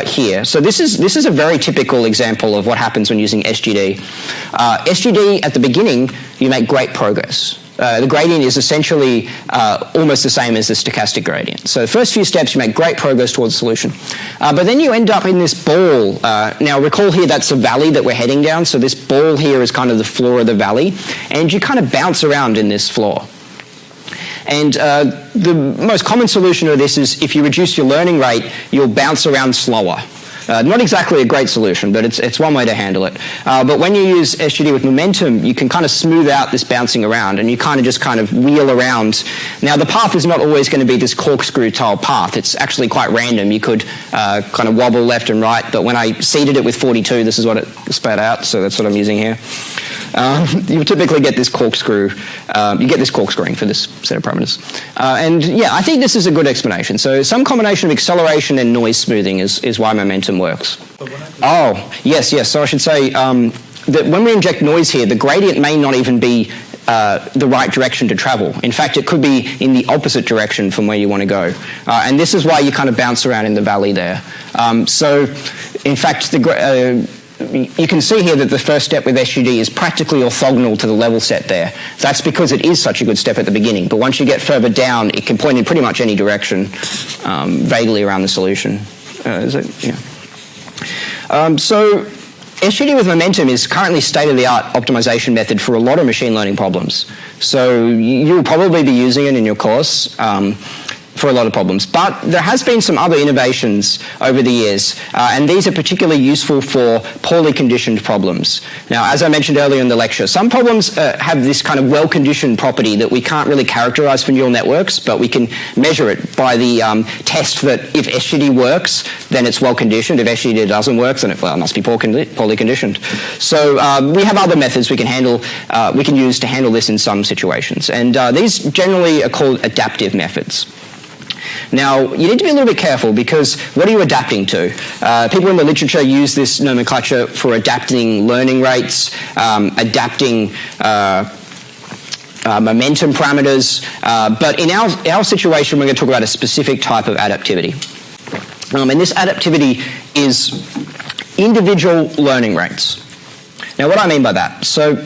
here. So this is a very typical example of what happens when using SGD. SGD, at the beginning, you make great progress. The gradient is essentially almost the same as the stochastic gradient. So the first few steps, you make great progress towards the solution. But then you end up in this ball. Now recall here that's a valley that we're heading down. So this ball here is kind of the floor of the valley. And you kind of bounce around in this floor. And the most common solution to this is if you reduce your learning rate, you'll bounce around slower. Not exactly a great solution, but it's one way to handle it. But when you use SGD with momentum, you can kind of smooth out this bouncing around, and you kind of wheel around. Now, the path is not always going to be this corkscrew-style path. It's actually quite random. You could kind of wobble left and right, but when I seeded it with 42, this is what it spat out, so that's what I'm using here. You typically get this corkscrew. You get this corkscrewing for this set of parameters. And yeah, I think this is a good explanation. So some combination of acceleration and noise smoothing is why momentum works. Oh, yes. So I should say that when we inject noise here, the gradient may not even be the right direction to travel. In fact, it could be in the opposite direction from where you want to go. And this is why you kind of bounce around in the valley there. So, in fact, you can see here that the first step with SGD is practically orthogonal to the level set there. That's because it is such a good step at the beginning. But once you get further down, it can point in pretty much any direction, vaguely around the solution. Yeah. So SGD with momentum is currently state-of-the-art optimization method for a lot of machine learning problems. So you'll probably be using it in your course. for a lot of problems. But there has been some other innovations over the years, and these are particularly useful for poorly conditioned problems. Now, as I mentioned earlier in the lecture, some problems have this kind of well-conditioned property that we can't really characterize for neural networks, but we can measure it by the test that if SGD works, then it's well-conditioned. If SGD doesn't work, then it must be poorly conditioned. So we have other methods we can use to handle this in some situations, and these generally are called adaptive methods. Now, you need to be a little bit careful because what are you adapting to? People in the literature use this nomenclature for adapting learning rates, adapting momentum parameters, but in our situation, we're going to talk about a specific type of adaptivity. And this adaptivity is individual learning rates. Now, what do I mean by that? So,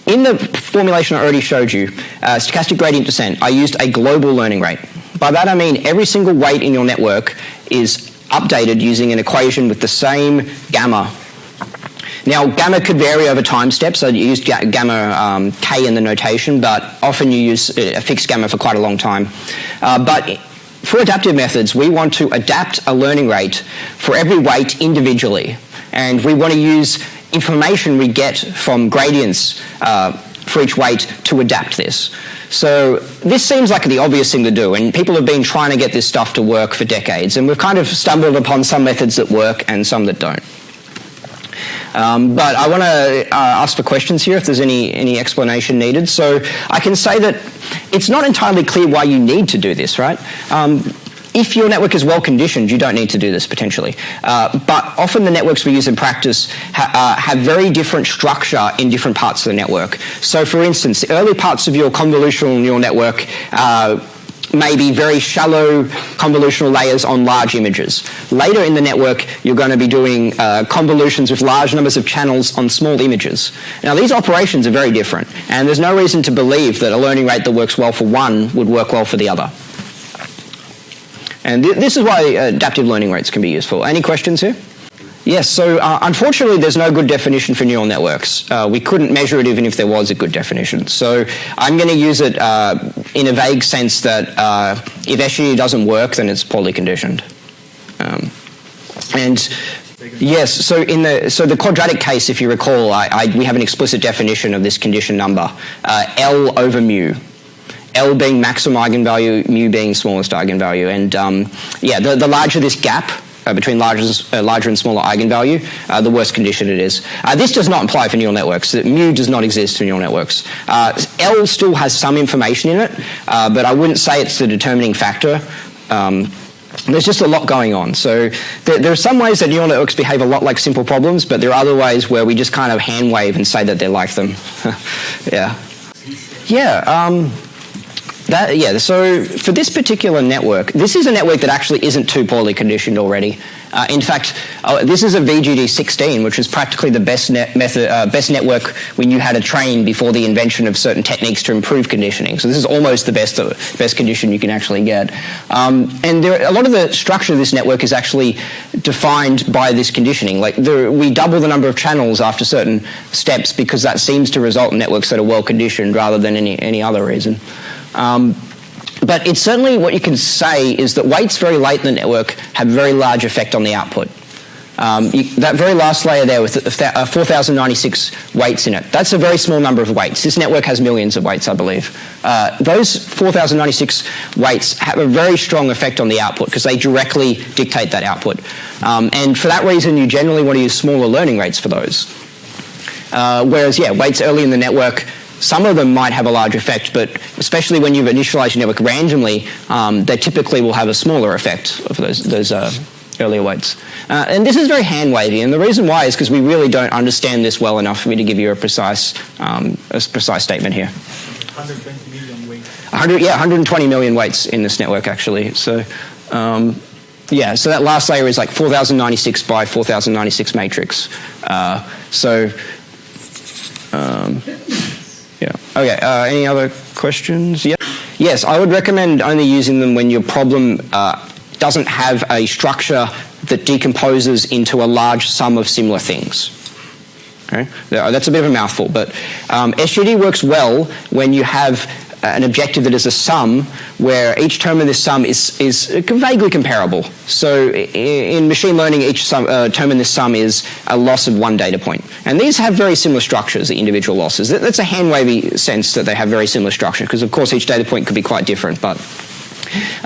in the formulation I already showed you, stochastic gradient descent, I used a global learning rate. By that I mean every single weight in your network is updated using an equation with the same gamma. Now, gamma could vary over time steps, so you use gamma k in the notation, but often you use a fixed gamma for quite a long time. But for adaptive methods, we want to adapt a learning rate for every weight individually, and we want to use information we get from gradients for each weight to adapt this. So this seems like the obvious thing to do, and people have been trying to get this stuff to work for decades, and we've kind of stumbled upon some methods that work and some that don't. But I want to ask for questions here if there's any explanation needed. So I can say that it's not entirely clear why you need to do this, right? If your network is well conditioned, you don't need to do this potentially. But often the networks we use in practice have very different structure in different parts of the network. So for instance, the early parts of your convolutional neural network may be very shallow convolutional layers on large images. Later in the network, you're going to be doing convolutions with large numbers of channels on small images. Now, these operations are very different, and there's no reason to believe that a learning rate that works well for one would work well for the other. And this is why adaptive learning rates can be useful. Any questions here? Yes, so unfortunately there's no good definition for neural networks. We couldn't measure it even if there was a good definition. So I'm going to use it in a vague sense that if SGD doesn't work, then it's poorly conditioned. And yes, so the quadratic case, if you recall, we have an explicit definition of this condition number, L over mu. L being maximum eigenvalue, mu being smallest eigenvalue. And the larger this gap between larger and smaller eigenvalue, the worse condition it is. This does not apply for neural networks. Mu does not exist for neural networks. L still has some information in it, but I wouldn't say it's the determining factor. There's just a lot going on. So there are some ways that neural networks behave a lot like simple problems, but there are other ways where we just kind of hand wave and say that they're like them. So for this particular network, this is a network that actually isn't too poorly conditioned already. In fact, this is a VGD16, which is practically the best network we knew how to train before the invention of certain techniques to improve conditioning. So this is almost the best condition you can actually get. And a lot of the structure of this network is actually defined by this conditioning. Like we double the number of channels after certain steps because that seems to result in networks that are well conditioned rather than any other reason. But it's certainly what you can say is that weights very late in the network have a very large effect on the output. That very last layer there with 4,096 weights in it, that's a very small number of weights. This network has millions of weights, I believe. Those 4,096 weights have a very strong effect on the output because they directly dictate that output. And for that reason, you generally want to use smaller learning rates for those. Whereas, weights early in the network, some of them might have a large effect, but especially when you've initialized your network randomly, they typically will have a smaller effect of those earlier weights. And this is very hand-wavy, and the reason why is because we really don't understand this well enough for me to give you a precise statement here.
120 million weights.
120 million weights in this network, actually. So, so that last layer is like 4,096 by 4,096 matrix. Okay, any other questions? Yeah. Yes, I would recommend only using them when your problem doesn't have a structure that decomposes into a large sum of similar things. Okay? That's a bit of a mouthful, but SGD works well when you have an objective that is a sum where each term in this sum is vaguely comparable. So in machine learning, each term in this sum is a loss of one data point. And these have very similar structures, the individual losses. That's a hand-wavy sense that they have very similar structure, because of course each data point could be quite different. But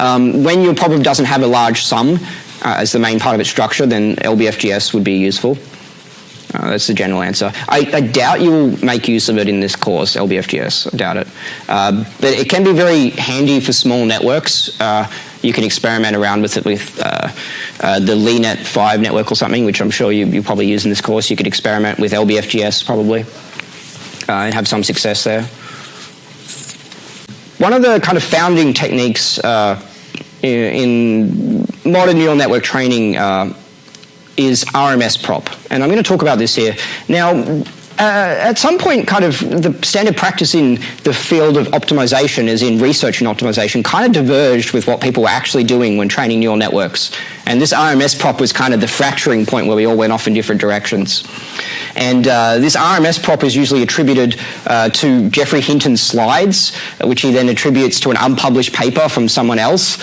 when your problem doesn't have a large sum as the main part of its structure, then LBFGS would be useful. That's the general answer. I doubt you will make use of it in this course, LBFGS. I doubt it. But it can be very handy for small networks. You can experiment around with it with the LeNet 5 network or something, which I'm sure you probably use in this course. You could experiment with LBFGS probably and have some success there. One of the kind of founding techniques in modern neural network training is RMSprop, and I'm going to talk about this here. Now, at some point, kind of the standard practice in the field of optimization, as in research and optimization, kind of diverged with what people were actually doing when training neural networks. And this RMSprop was kind of the fracturing point where we all went off in different directions. And this RMSprop is usually attributed to Geoffrey Hinton's slides, which he then attributes to an unpublished paper from someone else,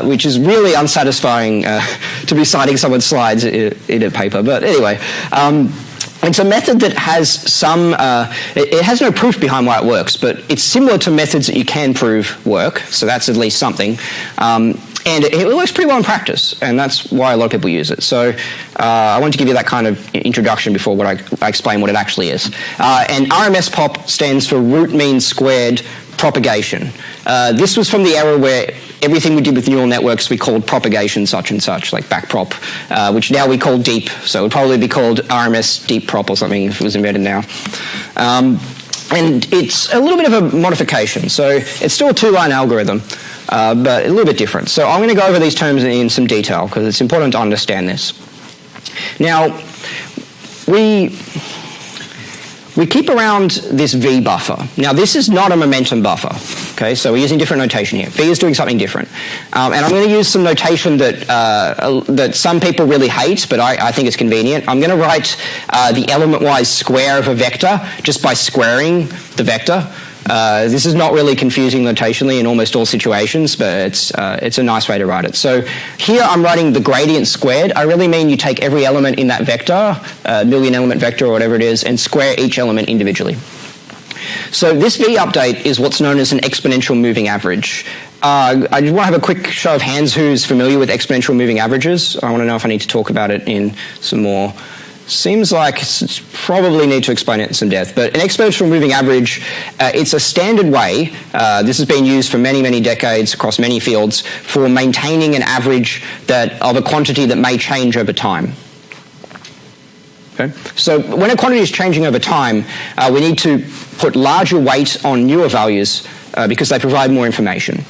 which is really unsatisfying to be citing someone's slides in a paper. But anyway, it's a method that has some, it has no proof behind why it works, but it's similar to methods that you can prove work, so that's at least something. And it works pretty well in practice, and that's why a lot of people use it. So I wanted to give you that kind of introduction before I explain what it actually is. And RMSprop stands for root mean squared propagation. This was from the era where everything we did with neural networks we called propagation such and such, like backprop, which now we call deep. So it would probably be called RMS deep prop or something if it was invented now. And it's a little bit of a modification. So it's still a two-line algorithm, but a little bit different. So I'm going to go over these terms in some detail because it's important to understand this. Now, we keep around this V buffer. Now, this is not a momentum buffer, okay? So we're using different notation here. V is doing something different. And I'm going to use some notation that some people really hate, but I think it's convenient. I'm going to write the element-wise square of a vector just by squaring the vector. This is not really confusing notationally in almost all situations, but it's a nice way to write it. So here I'm writing the gradient squared. I really mean you take every element in that vector, million element vector or whatever it is, and square each element individually. So this V update is what's known as an exponential moving average. I just want to have a quick show of hands who's familiar with exponential moving averages. I want to know if I need to talk about it in some more. Seems like probably need to explain it in some depth, but an exponential moving average, it's a standard way, this has been used for many, many decades across many fields, for maintaining an average of a quantity that may change over time. Okay? So when a quantity is changing over time, we need to put larger weight on newer values because they provide more information.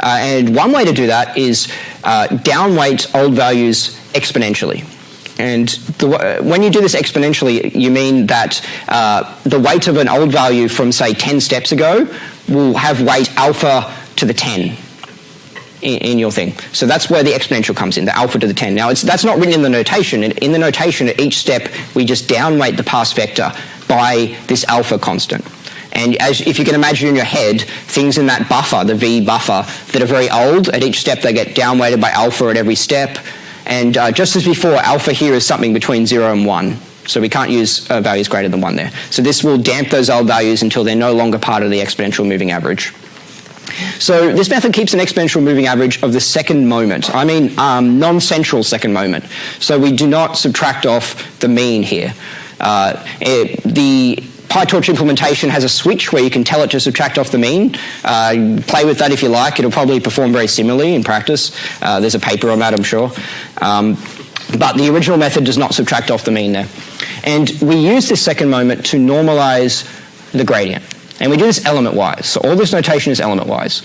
And one way to do that is downweight old values exponentially. And when you do this exponentially, you mean that the weight of an old value from, say, 10 steps ago will have weight alpha to the 10 in your thing. So that's where the exponential comes in, the alpha to the 10. Now, that's not written in the notation. In the notation, at each step, we just downweight the past vector by this alpha constant. And if you can imagine in your head, things in that buffer, the V buffer, that are very old, at each step they get downweighted by alpha at every step. And just as before, alpha here is something between 0 and 1. So we can't use values greater than 1 there. So this will damp those old values until they're no longer part of the exponential moving average. So this method keeps an exponential moving average of the second moment. I mean non-central second moment. So we do not subtract off the mean here. The PyTorch implementation has a switch where you can tell it to subtract off the mean. Play with that if you like. It'll probably perform very similarly in practice. There's a paper on that, I'm sure. But the original method does not subtract off the mean there. And we use this second moment to normalize the gradient. And we do this element-wise. So all this notation is element-wise.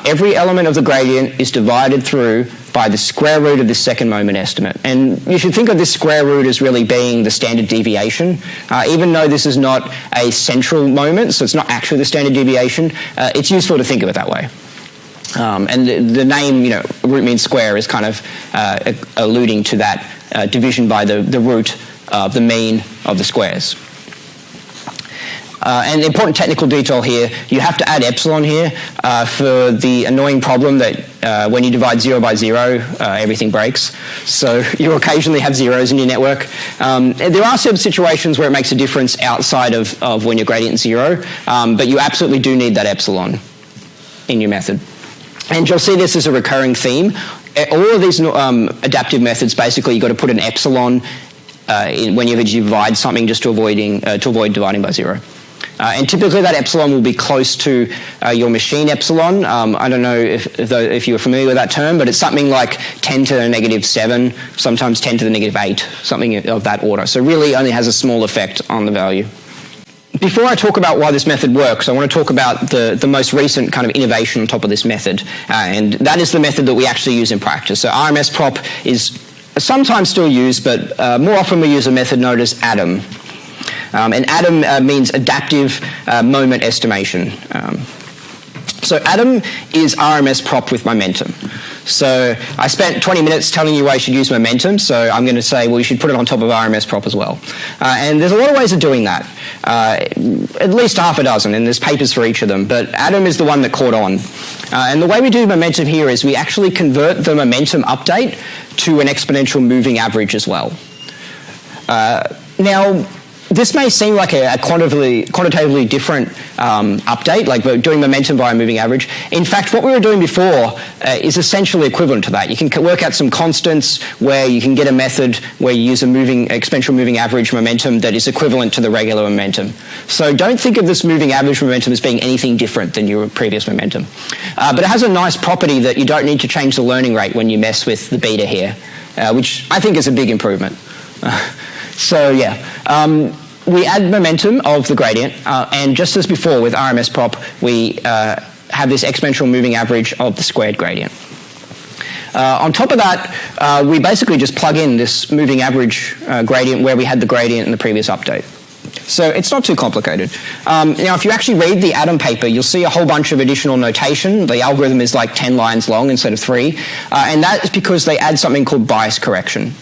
Every element of the gradient is divided through by the square root of the second moment estimate. And you should think of this square root as really being the standard deviation. Even though this is not a central moment, so it's not actually the standard deviation, it's useful to think of it that way. And the name, root mean square is kind of alluding to that division by the root of the mean of the squares. And the important technical detail here, you have to add epsilon here for the annoying problem that when you divide 0 by 0, everything breaks. So you occasionally have zeros in your network. There are some situations where it makes a difference outside of when your gradient is 0, but you absolutely do need that epsilon in your method. And you'll see this as a recurring theme. All of these adaptive methods, basically, you've got to put an epsilon whenever you divide something just to avoid dividing by 0. And typically that epsilon will be close to your machine epsilon. I don't know if you're familiar with that term, but it's something like 10 to the negative 7, sometimes 10 to the negative 8, something of that order. So really only has a small effect on the value. Before I talk about why this method works, I want to talk about the most recent kind of innovation on top of this method. And that is the method that we actually use in practice. So RMSprop is sometimes still used, but more often we use a method known as ADAM. And ADAM means adaptive moment estimation. So ADAM is RMSprop with momentum. So I spent 20 minutes telling you why you should use momentum, so I'm going to say, well, you should put it on top of RMSprop as well. And there's a lot of ways of doing that, at least half a dozen, and there's papers for each of them, but ADAM is the one that caught on. And the way we do momentum here is we actually convert the momentum update to an exponential moving average as well. Now, this may seem like a quantitatively different update, like we're doing momentum by a moving average. In fact, what we were doing before is essentially equivalent to that. You can work out some constants where you can get a method where you use a exponential moving average momentum that is equivalent to the regular momentum. So don't think of this moving average momentum as being anything different than your previous momentum. But it has a nice property that you don't need to change the learning rate when you mess with the beta here, which I think is a big improvement. So yeah, we add momentum of the gradient, and just as before with RMSprop, we have this exponential moving average of the squared gradient. On top of that, we basically just plug in this moving average gradient where we had the gradient in the previous update. So it's not too complicated. Now, if you actually read the ADAM paper, you'll see a whole bunch of additional notation. The algorithm is like 10 lines long instead of 3, and that is because they add something called bias correction.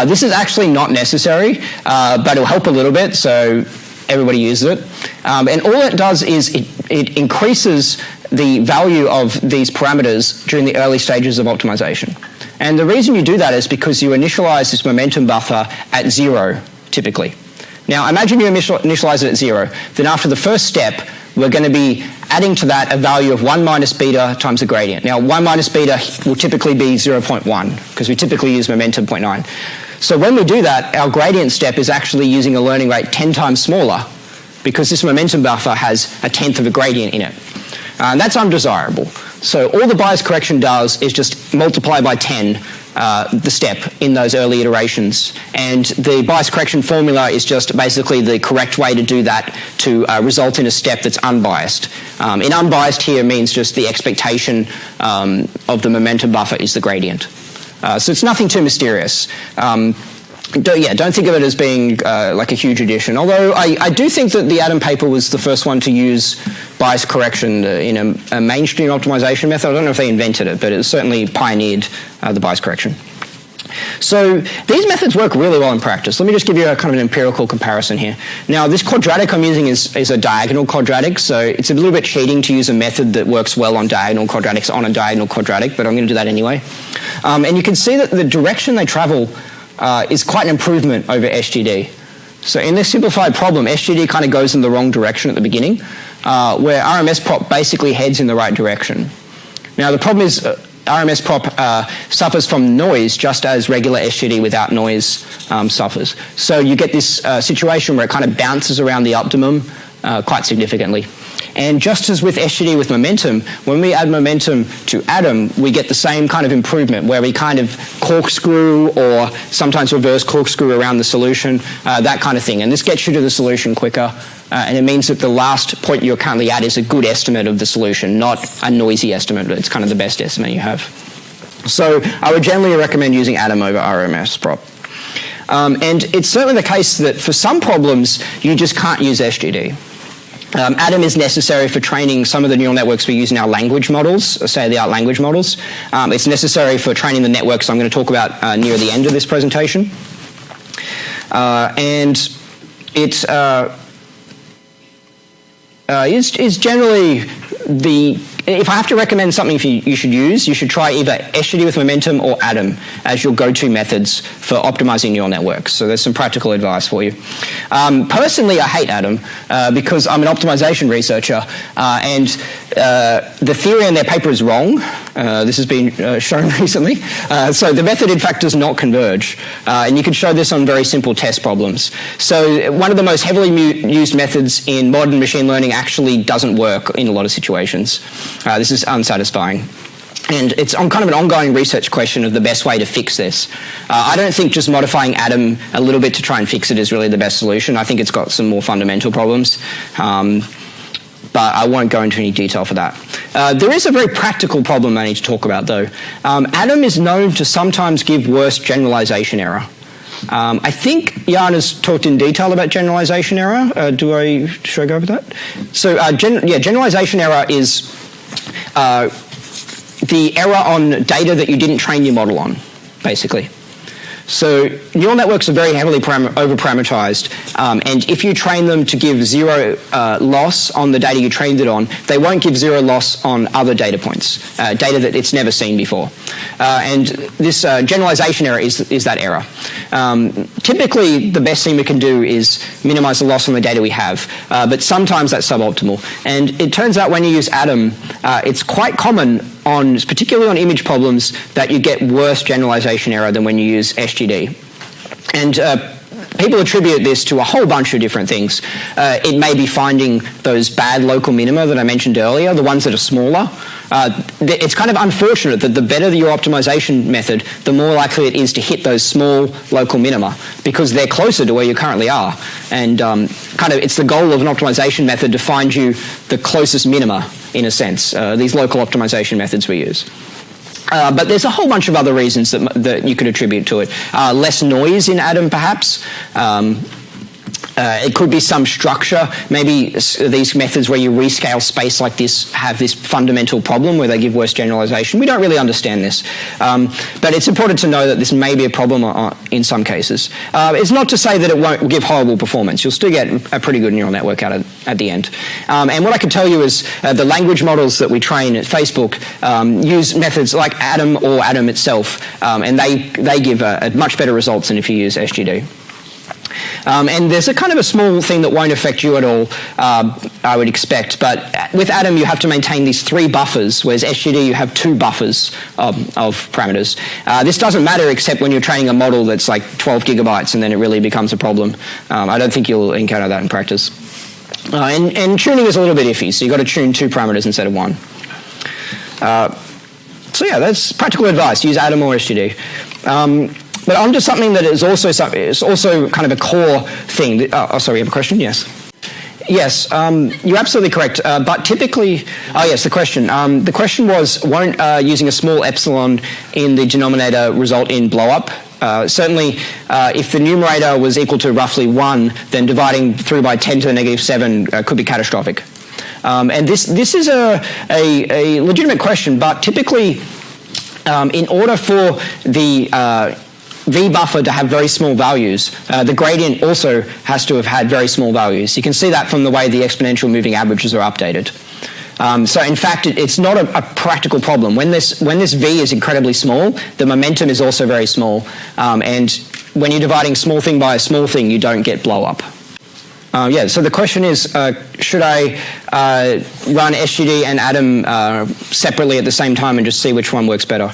This is actually not necessary, but it'll help a little bit, so everybody uses it. And all it does is it increases the value of these parameters during the early stages of optimization. And the reason you do that is because you initialize this momentum buffer at 0, typically. Now, imagine you initialize it at 0. Then after the first step, we're going to be adding to that a value of 1 minus beta times the gradient. Now, 1 minus beta will typically be 0.1, because we typically use momentum 0.9. So when we do that, our gradient step is actually using a learning rate 10 times smaller, because this momentum buffer has a tenth of a gradient in it. And that's undesirable. So all the bias correction does is just multiply by 10 the step in those early iterations. And the bias correction formula is just basically the correct way to do that to result in a step that's unbiased. And unbiased here means just the expectation of the momentum buffer is the gradient. So it's nothing too mysterious. Don't think of it as being like a huge addition. Although I do think that the ADAM paper was the first one to use bias correction in a mainstream optimization method. I don't know if they invented it, but it certainly pioneered the bias correction. So these methods work really well in practice. Let me just give you a kind of an empirical comparison here. Now, this quadratic I'm using is a diagonal quadratic, so it's a little bit cheating to use a method that works well on diagonal quadratics on a diagonal quadratic, but I'm going to do that anyway. And you can see that the direction they travel is quite an improvement over SGD. So in this simplified problem, SGD kind of goes in the wrong direction at the beginning, where RMSprop basically heads in the right direction. Now the problem is RMSprop suffers from noise just as regular SGD without noise suffers. So you get this situation where it kind of bounces around the optimum quite significantly. And just as with SGD with momentum, when we add momentum to ADAM, we get the same kind of improvement where we kind of corkscrew or sometimes reverse corkscrew around the solution, that kind of thing. And this gets you to the solution quicker. And it means that the last point you're currently at is a good estimate of the solution, not a noisy estimate. It's kind of the best estimate you have. So I would generally recommend using ADAM over RMSprop. And it's certainly the case that for some problems, you just can't use SGD. ADAM is necessary for training some of the neural networks we use in our language models, state-of-the-art language models. It's necessary for training the networks I'm going to talk about near the end of this presentation. And it's is generally if I have to recommend something you should use, you should try either SGD with momentum or ADAM as your go-to methods for optimizing neural networks. So there's some practical advice for you. Personally, I hate ADAM because I'm an optimization researcher, and the theory in their paper is wrong. This has been shown recently. So the method, in fact, does not converge. And you can show this on very simple test problems. So one of the most heavily used methods in modern machine learning actually doesn't work in a lot of situations. This is unsatisfying. And it's on kind of an ongoing research question of the best way to fix this. I don't think just modifying ADAM a little bit to try and fix it is really the best solution. I think it's got some more fundamental problems. But I won't go into any detail for that. There is a very practical problem I need to talk about, though. ADAM is known to sometimes give worse generalization error. I think Jan has talked in detail about generalization error. Should I go over that? So, generalization error is the error on data that you didn't train your model on, basically. So neural networks are very heavily over-parameterized, and if you train them to give zero loss on the data you trained it on, they won't give zero loss on other data points, data that it's never seen before. And this generalization error is that error. Typically, the best thing we can do is minimize the loss on the data we have, but sometimes that's suboptimal. And it turns out when you use ADAM, it's quite common, particularly on image problems, that you get worse generalization error than when you use SGD. And people attribute this to a whole bunch of different things. It may be finding those bad local minima that I mentioned earlier, the ones that are smaller. It's kind of unfortunate that the better your optimization method, the more likely it is to hit those small local minima, because they're closer to where you currently are. And it's the goal of an optimization method to find you the closest minima, in a sense, these local optimization methods we use. But there's a whole bunch of other reasons that you could attribute to it. Less noise in ADAM, perhaps. It could be some structure. Maybe these methods where you rescale space like this have this fundamental problem where they give worse generalization. We don't really understand this. But it's important to know that this may be a problem in some cases. It's not to say that it won't give horrible performance. You'll still get a pretty good neural network out at the end. And what I can tell you is the language models that we train at Facebook use methods like ADAM or ADAM itself, and they give much better results than if you use SGD. And there's a kind of a small thing that won't affect you at all, I would expect. But with ADAM, you have to maintain these 3 buffers, whereas SGD, you have 2 buffers of parameters. This doesn't matter except when you're training a model that's like 12 gigabytes, and then it really becomes a problem. I don't think you'll encounter that in practice. And tuning is a little bit iffy, so you've got to tune 2 parameters instead of 1. So yeah, that's practical advice. Use ADAM or SGD. But on to something that is also kind of a core thing. Sorry, you have a question? Yes. Yes, you're absolutely correct. But typically, yes, the question. The question was, won't using a small epsilon in the denominator result in blow-up? Certainly, if the numerator was equal to roughly 1, then dividing through by 10 to the negative 7 could be catastrophic. And this is a legitimate question, but typically, in order for the V buffer to have very small values, the gradient also has to have had very small values. You can see that from the way the exponential moving averages are updated. So in fact, it's not a practical problem. When this V is incredibly small, the momentum is also very small. And when you're dividing small thing by a small thing, you don't get blow up. Yeah, so the question is, should I run SGD and ADAM separately at the same time and just see which one works better?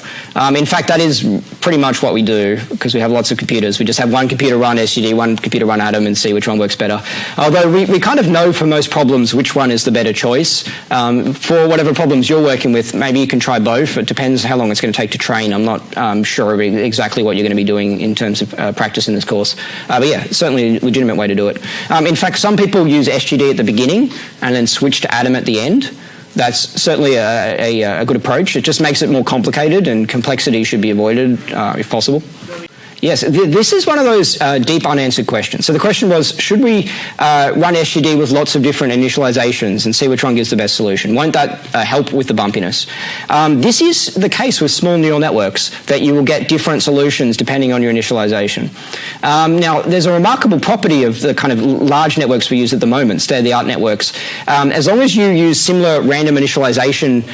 In fact, that is pretty much what we do, because we have lots of computers. We just have one computer run SGD, one computer run ADAM, and see which one works better. Although we kind of know for most problems which one is the better choice. For whatever problems you're working with, maybe you can try both. It depends how long it's going to take to train. I'm not sure exactly what you're going to be doing in terms of practice in this course. But yeah, certainly a legitimate way to do it. In fact, some people use SGD at the beginning and then switch to ADAM at the end. That's certainly a good approach. It just makes it more complicated, and complexity should be avoided if possible. Yes, this is one of those deep unanswered questions. So the question was, should we run SGD with lots of different initializations and see which one gives the best solution? Won't that help with the bumpiness? This is the case with small neural networks, that you will get different solutions depending on your initialization. Now, there's a remarkable property of the kind of large networks we use at the moment, state-of-the-art networks. As long as you use similar random initialization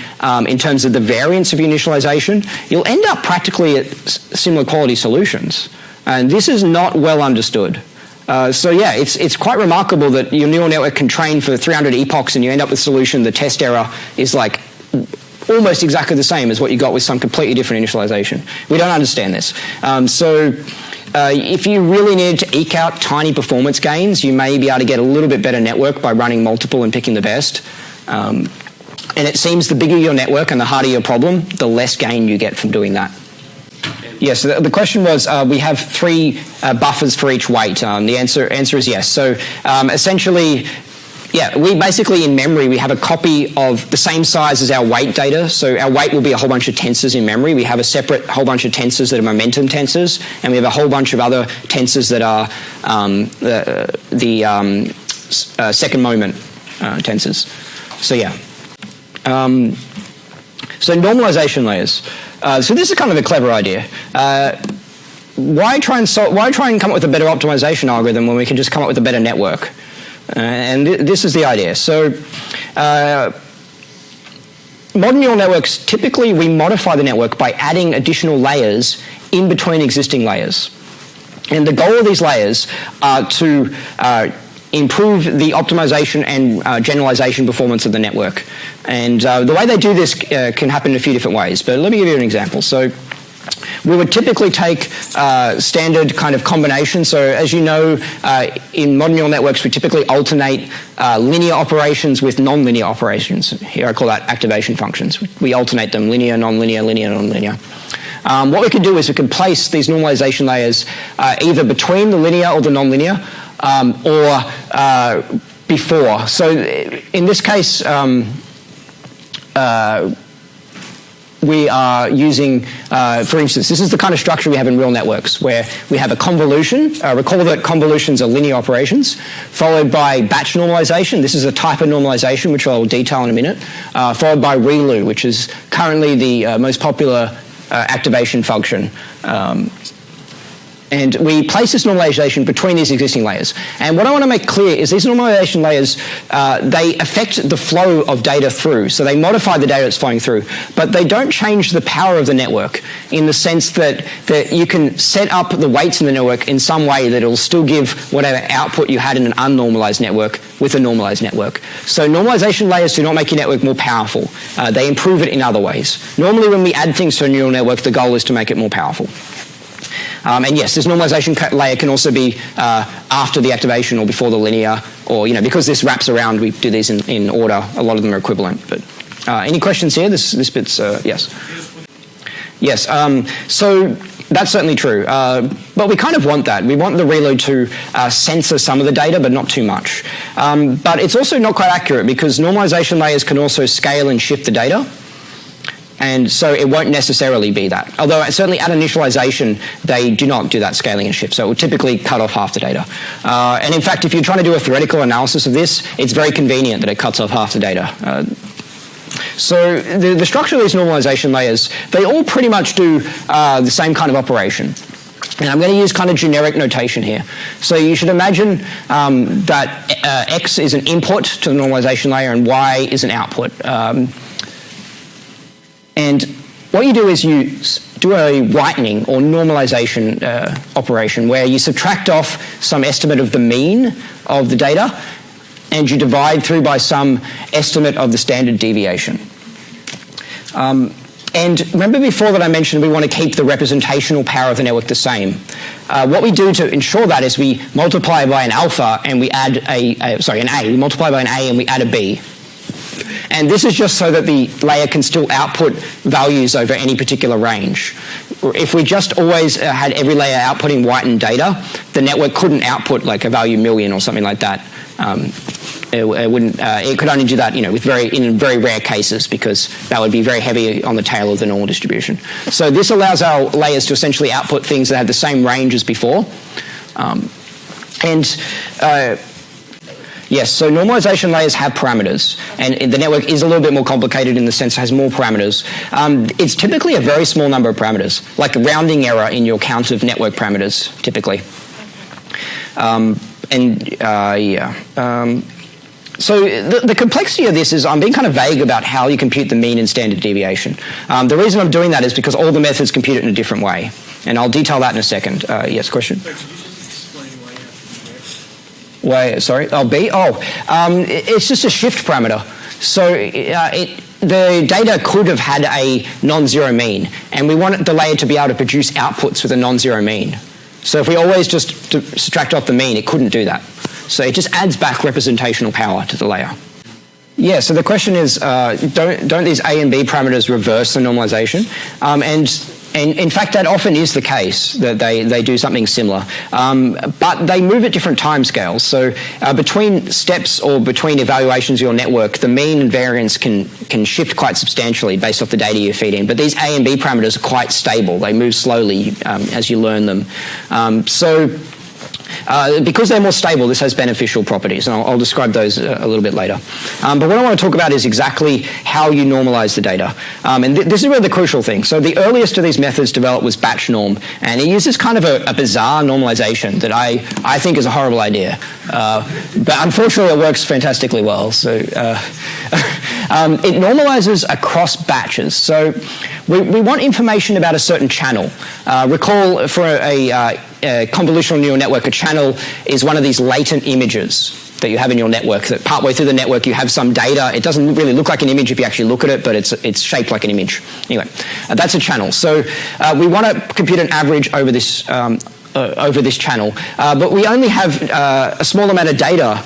in terms of the variance of your initialization, you'll end up practically at similar quality solutions. And this is not well understood. So yeah, it's quite remarkable that your neural network can train for 300 epochs and you end up with a solution, the test error is like almost exactly the same as what you got with some completely different initialization. We don't understand this. If you really need to eke out tiny performance gains, you may be able to get a little bit better network by running multiple and picking the best. And it seems the bigger your network and the harder your problem, the less gain you get from doing that. Yes, the question was, we have 3 buffers for each weight. The answer is yes. So essentially, yeah, we basically in memory, we have a copy of the same size as our weight data. So our weight will be a whole bunch of tensors in memory. We have a separate whole bunch of tensors that are momentum tensors, and we have a whole bunch of other tensors that are second moment tensors. So yeah. So normalization layers. So this is kind of a clever idea. Why try and come up with a better optimization algorithm when we can just come up with a better network? And this is the idea. So modern neural networks, typically we modify the network by adding additional layers in between existing layers. And the goal of these layers are to improve the optimization and generalization performance of the network. And the way they do this can happen in a few different ways, but let me give you an example. So we would typically take standard kind of combinations. So as you know, in modern neural networks, we typically alternate linear operations with non-linear operations. Here I call that activation functions. We alternate them, linear, non-linear, linear, non-linear. What we could do is we could place these normalization layers either between the linear or the non-linear, or before. So in this case, we are using, for instance, this is the kind of structure we have in real networks, where we have a convolution. Recall that convolutions are linear operations, followed by batch normalization. This is a type of normalization, which I'll detail in a minute, followed by ReLU, which is currently the most popular activation function. And we place this normalization between these existing layers. And what I want to make clear is these normalization layers, they affect the flow of data through. So they modify the data that's flowing through. But they don't change the power of the network in the sense that you can set up the weights in the network in some way that it will still give whatever output you had in an unnormalized network with a normalized network. So normalization layers do not make your network more powerful. They improve it in other ways. Normally when we add things to a neural network, the goal is to make it more powerful. And yes, this normalization layer can also be after the activation or before the linear, or because this wraps around, we do these in order. A lot of them are equivalent. But any questions here? This bit's yes. Yes. So that's certainly true. But we kind of want that. We want the ReLU to censor some of the data, but not too much. But it's also not quite accurate because normalization layers can also scale and shift the data. And so it won't necessarily be that. Although certainly at initialization, they do not do that scaling and shift. So it will typically cut off half the data. And in fact, if you're trying to do a theoretical analysis of this, it's very convenient that it cuts off half the data. So the structure of these normalization layers, they all pretty much do the same kind of operation. And I'm going to use kind of generic notation here. So you should imagine that X is an input to the normalization layer and Y is an output. And what you do is you do a whitening or normalization operation where you subtract off some estimate of the mean of the data and you divide through by some estimate of the standard deviation. And remember before that I mentioned we want to keep the representational power of the network the same. What we do to ensure that is we multiply by an alpha and we add an A. We multiply by an A and we add a B. And this is just so that the layer can still output values over any particular range. If we just always had every layer outputting whitened data, the network couldn't output like a value million or something like that. It could only do that, with in very rare cases, because that would be very heavy on the tail of the normal distribution. So this allows our layers to essentially output things that have the same range as before. Yes, so normalization layers have parameters, and the network is a little bit more complicated in the sense it has more parameters. It's typically a very small number of parameters, like a rounding error in your count of network parameters, typically. So the complexity of this is I'm being kind of vague about how you compute the mean and standard deviation. The reason I'm doing that is because all the methods compute it in a different way, and I'll detail that in a second. Yes, question?
Could you just explain why you have to be
Why, sorry? Oh, B? It's just a shift parameter. So the data could have had a non-zero mean, and we want the layer to be able to produce outputs with a non-zero mean. So if we always just subtract off the mean, it couldn't do that. So it just adds back representational power to the layer. Yeah, so the question is, don't these A and B parameters reverse the normalization? And in fact, that often is the case, that they do something similar. But they move at different timescales. So between steps or between evaluations of your network, the mean and variance can shift quite substantially based off the data you feed in. But these A and B parameters are quite stable. They move slowly as you learn them. Because they're more stable, this has beneficial properties, and I'll describe those a little bit later. But what I want to talk about is exactly how you normalize the data. And this is really the crucial thing. So the earliest of these methods developed was batch norm, and it uses kind of a bizarre normalization that I think is a horrible idea. But unfortunately, it works fantastically well. So it normalizes across batches. So we want information about a certain channel. Recall for a convolutional neural network, a channel is one of these latent images that you have in your network, that partway through the network you have some data. It doesn't really look like an image if you actually look at it, but it's shaped like an image. Anyway, that's a channel. So we want to compute an average over this channel, but we only have a small amount of data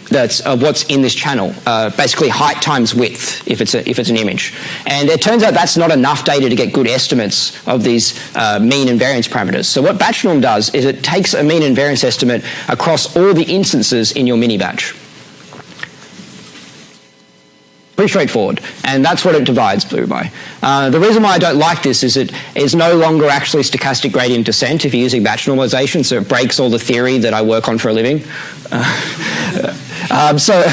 that's what's in this channel, basically height times width if it's an image. And it turns out that's not enough data to get good estimates of these mean and variance parameters. So what batch norm does is it takes a mean and variance estimate across all the instances in your mini batch. Pretty straightforward, and that's what it divides through by. The reason why I don't like this is it is no longer actually stochastic gradient descent if you're using batch normalization, so it breaks all the theory that I work on for a living. So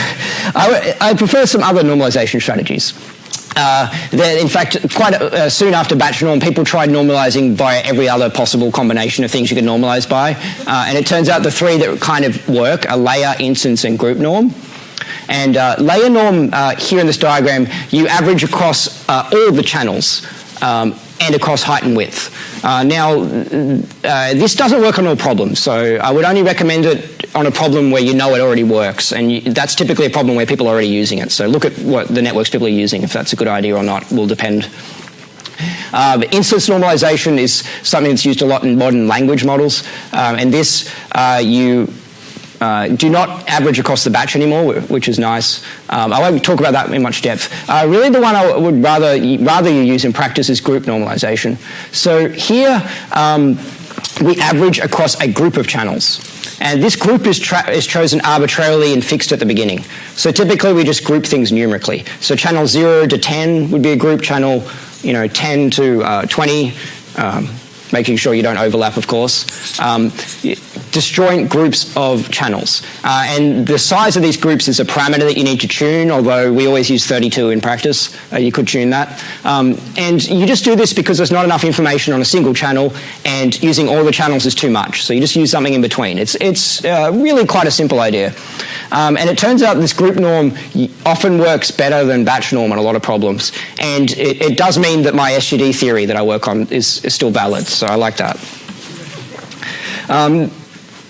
I prefer some other normalization strategies. In fact, quite soon after batch norm, people tried normalizing via every other possible combination of things you could normalize by, and it turns out the three that kind of work are layer, instance, and group norm. And layer norm here in this diagram, you average across all the channels and across height and width. Now, this doesn't work on all problems, so I would only recommend it on a problem where you know it already works, and that's typically a problem where people are already using it. So look at what the networks people are using. If that's a good idea or not will depend. Instance normalization is something that's used a lot in modern language models, and this you do not average across the batch anymore, which is nice. I won't talk about that in much depth. Really the one I would rather you use in practice is group normalization. So here we average across a group of channels. And this group is chosen arbitrarily and fixed at the beginning. So typically we just group things numerically. So channel 0 to 10 would be a group, channel 10 to 20, making sure you don't overlap, of course. Disjoint groups of channels. And the size of these groups is a parameter that you need to tune, although we always use 32 in practice. You could tune that. And you just do this because there's not enough information on a single channel, and using all the channels is too much. So you just use something in between. It's really quite a simple idea. And it turns out this group norm often works better than batch norm on a lot of problems. And it does mean that my SGD theory that I work on is still valid. So I like that.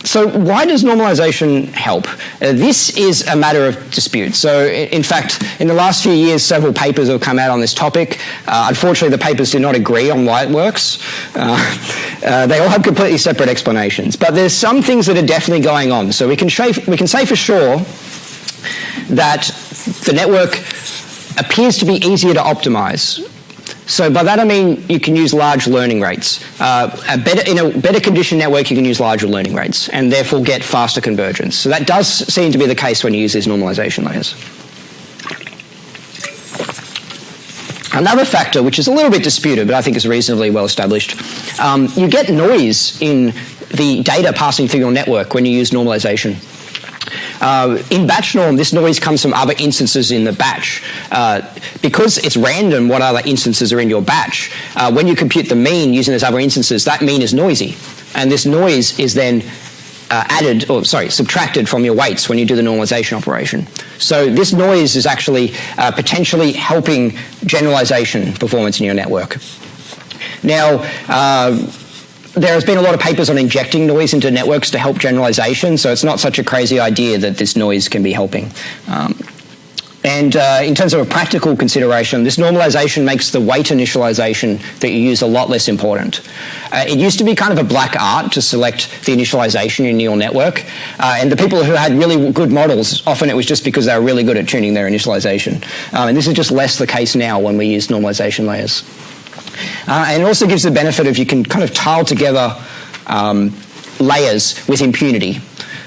So why does normalization help? This is a matter of dispute. So in fact, in the last few years, several papers have come out on this topic. Unfortunately, the papers do not agree on why it works. They all have completely separate explanations. But there's some things that are definitely going on. So we can say for sure that the network appears to be easier to optimize So by that I mean you can use large learning rates. In a better conditioned network, you can use larger learning rates and therefore get faster convergence. So that does seem to be the case when you use these normalization layers. Another factor, which is a little bit disputed, but I think is reasonably well established, you get noise in the data passing through your network when you use normalization. In batch norm, this noise comes from other instances in the batch. Because it's random what other instances are in your batch, when you compute the mean using those other instances, that mean is noisy. And this noise is then subtracted from your weights when you do the normalization operation. So this noise is actually potentially helping generalization performance in your network. Now, there has been a lot of papers on injecting noise into networks to help generalization, so it's not such a crazy idea that this noise can be helping. In terms of a practical consideration, this normalization makes the weight initialization that you use a lot less important. It used to be kind of a black art to select the initialization in your network, and the people who had really good models, often it was just because they were really good at tuning their initialization. And this is just less the case now when we use normalization layers. And it also gives the benefit of you can kind of tile together layers with impunity.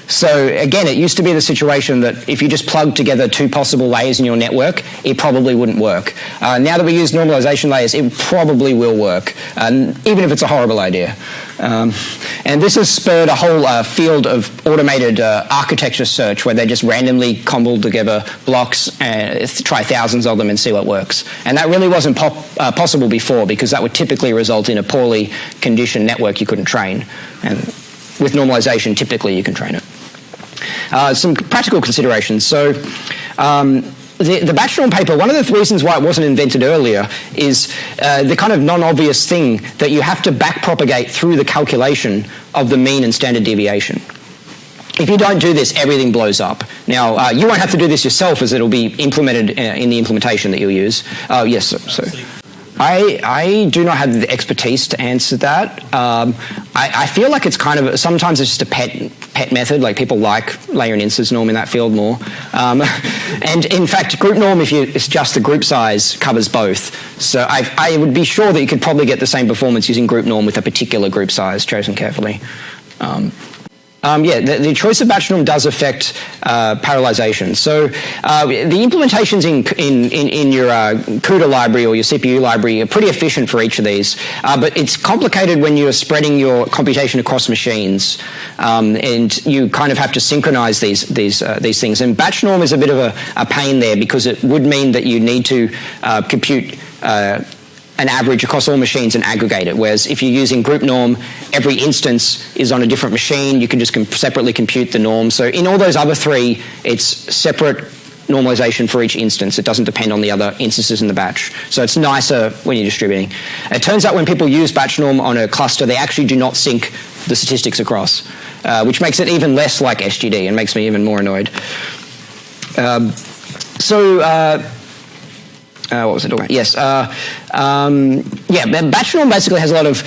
So again, it used to be the situation that if you just plugged together two possible layers in your network, it probably wouldn't work. Now that we use normalization layers, it probably will work, even if it's a horrible idea. And this has spurred a whole field of automated architecture search where they just randomly cobble together blocks and try thousands of them and see what works. And that really wasn't possible before, because that would typically result in a poorly conditioned network you couldn't train. And with normalization, typically you can train it. Some practical considerations. So the batch norm paper, one of the reasons why it wasn't invented earlier is the kind of non-obvious thing that you have to backpropagate through the calculation of the mean and standard deviation. If you don't do this, everything blows up. Now, you won't have to do this yourself, as it'll be implemented in the implementation that you'll use. Yes, so. I do not have the expertise to answer that. I feel like it's kind of, sometimes it's just a pet method, like people like layer and instance norm in that field more. And in fact, group norm, if you adjust the group size, covers both. So I would be sure that you could probably get the same performance using group norm with a particular group size chosen carefully. The choice of batch norm does affect parallelization. So the implementations in your CUDA library or your CPU library are pretty efficient for each of these, but it's complicated when you're spreading your computation across machines, and you kind of have to synchronize these things. And batch norm is a bit of a pain there, because it would mean that you need to compute an average across all machines and aggregate it, whereas if you're using group norm, every instance is on a different machine. You can just separately compute the norm. So in all those other three, it's separate normalization for each instance. It doesn't depend on the other instances in the batch. So it's nicer when you're distributing. It turns out when people use batch norm on a cluster, they actually do not sync the statistics across, which makes it even less like SGD and makes me even more annoyed. What was I talking about? Yes. Batch norm basically has a lot of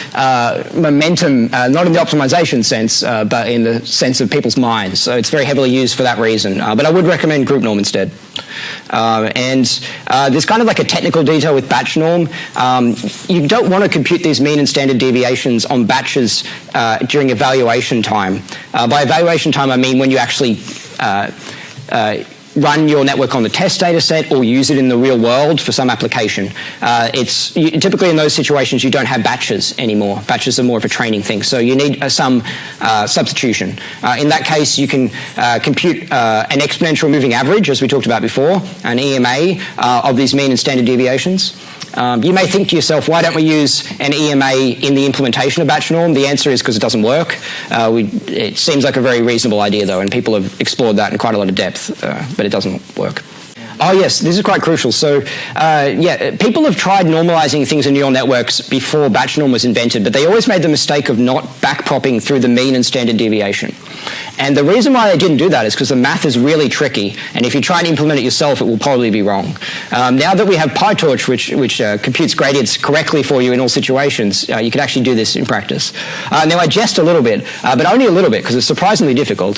momentum, not in the optimization sense, but in the sense of people's minds. So it's very heavily used for that reason. But I would recommend group norm instead. There's kind of like a technical detail with batch norm. You don't want to compute these mean and standard deviations on batches during evaluation time. By evaluation time, I mean when you actually run your network on the test data set or use it in the real world for some application. Typically in those situations, you don't have batches anymore. Batches are more of a training thing. So you need some substitution. In that case, you can compute an exponential moving average, as we talked about before, an EMA of these mean and standard deviations. You may think to yourself, why don't we use an EMA in the implementation of batch norm? The answer is because it doesn't work. It seems like a very reasonable idea, though, and people have explored that in quite a lot of depth, but it doesn't work. Oh, yes, this is quite crucial. So, people have tried normalizing things in neural networks before batch norm was invented, but they always made the mistake of not backpropping through the mean and standard deviation. And the reason why they didn't do that is because the math is really tricky, and if you try and implement it yourself, it will probably be wrong. Now that we have PyTorch, which computes gradients correctly for you in all situations, you can actually do this in practice. Now, I jest a little bit, but only a little bit, because it's surprisingly difficult.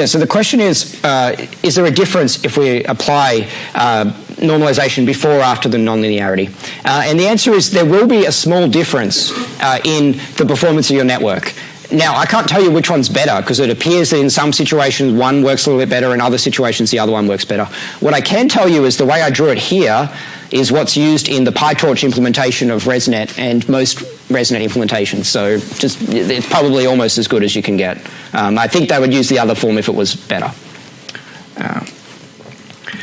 So the question is there a difference if we apply normalization before or after the nonlinearity? And the answer is there will be a small difference in the performance of your network. Now, I can't tell you which one's better because it appears that in some situations one works a little bit better, in other situations the other one works better. What I can tell you is the way I drew it here is what's used in the PyTorch implementation of ResNet and most ResNet implementations. So just it's probably almost as good as you can get. I think they would use the other form if it was better.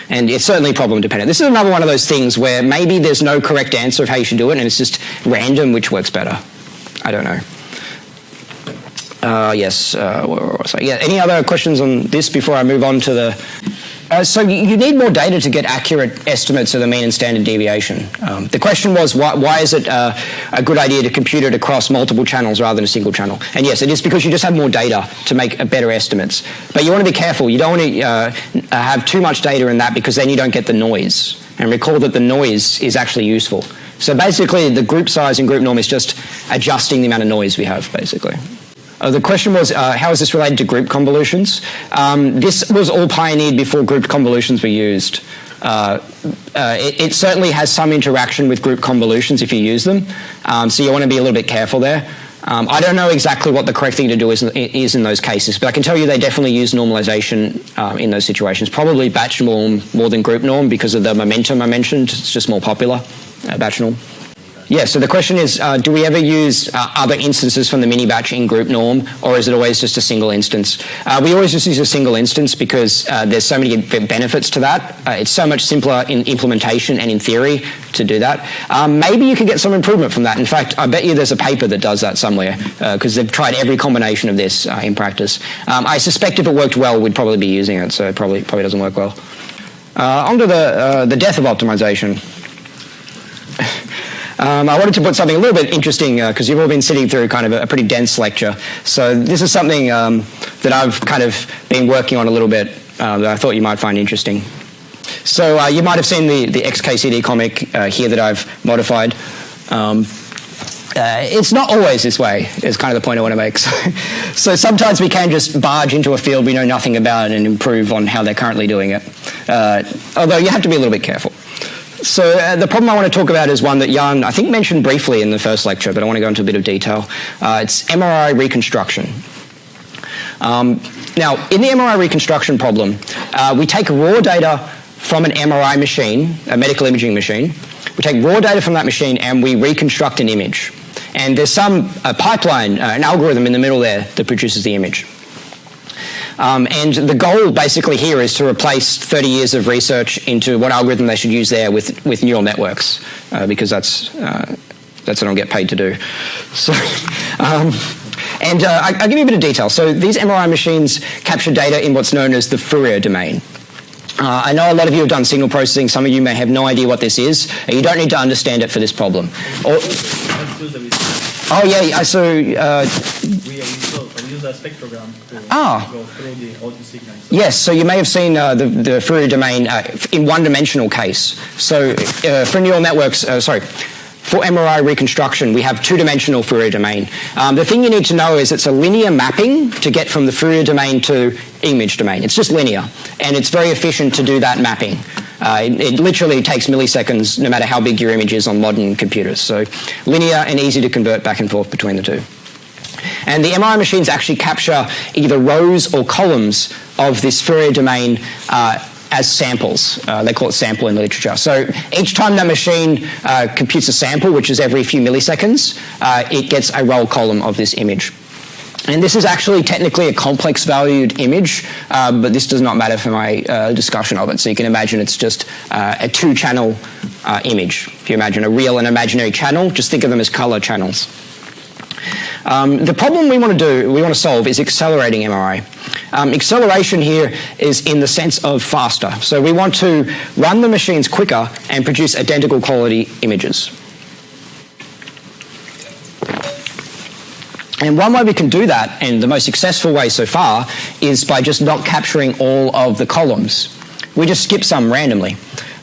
And it's certainly problem dependent. This is another one of those things where maybe there's no correct answer of how you should do it and it's just random which works better. I don't know. Yes, where was I? Yeah, any other questions on this before I move on to the... so you need more data to get accurate estimates of the mean and standard deviation. The question was, why is it a good idea to compute it across multiple channels rather than a single channel? And yes, it is because you just have more data to make better estimates. But you want to be careful. You don't want to have too much data in that because then you don't get the noise. And recall that the noise is actually useful. So basically, the group size and group norm is just adjusting the amount of noise we have, basically. The question was, how is this related to group convolutions? This was all pioneered before group convolutions were used. It certainly has some interaction with group convolutions if you use them, so you want to be a little bit careful there. I don't know exactly what the correct thing to do is in those cases, but I can tell you they definitely use normalization in those situations. Probably batch norm more than group norm because of the momentum I mentioned. It's just more popular, batch norm. Yeah, so the question is, do we ever use other instances from the mini-batch in group norm, or is it always just a single instance? We always just use a single instance because there's so many benefits to that. It's so much simpler in implementation and in theory to do that. Maybe you could get some improvement from that. In fact, I bet you there's a paper that does that somewhere because they've tried every combination of this in practice. I suspect if it worked well, we'd probably be using it, so it probably doesn't work well. On to the death of optimization. I wanted to put something a little bit interesting because you've all been sitting through kind of a pretty dense lecture. So this is something that I've kind of been working on a little bit that I thought you might find interesting. So you might have seen the XKCD comic here that I've modified. It's not always this way, is kind of the point I want to make. So sometimes we can just barge into a field we know nothing about and improve on how they're currently doing it. Although you have to be a little bit careful. So the problem I want to talk about is one that Jan, I think, mentioned briefly in the first lecture, but I want to go into a bit of detail. It's MRI reconstruction. Now, in the MRI reconstruction problem, we take raw data from an MRI machine, a medical imaging machine. We take raw data from that machine and we reconstruct an image. And there's some pipeline, an algorithm in the middle there that produces the image. And the goal basically here is to replace 30 years of research into what algorithm they should use there with neural networks, because that's what I'll get paid to do. So, I'll give you a bit of detail. So these MRI machines capture data in what's known as the Fourier domain. I know a lot of you have done signal processing. Some of you may have no idea what this is. You don't need to understand it for this problem. Oh yeah, so...
we use a spectrogram to go through all the signals.
Yes, so you may have seen the Fourier domain in one-dimensional case. So for neural networks, for MRI reconstruction, we have two-dimensional Fourier domain. The thing you need to know is it's a linear mapping to get from the Fourier domain to image domain. It's just linear, and it's very efficient to do that mapping. It literally takes milliseconds no matter how big your image is on modern computers. So linear and easy to convert back and forth between the two. And the MRI machines actually capture either rows or columns of this Fourier domain as samples. They call it sample in the literature. So each time that machine computes a sample, which is every few milliseconds, it gets a row column of this image. And this is actually technically a complex valued image, but this does not matter for my discussion of it. So you can imagine it's just a two-channel image. If you imagine a real and imaginary channel, just think of them as color channels. The problem we want to solve is accelerating MRI. Acceleration here is in the sense of faster. So we want to run the machines quicker and produce identical quality images. And one way we can do that, and the most successful way so far, is by just not capturing all of the columns. We just skip some randomly.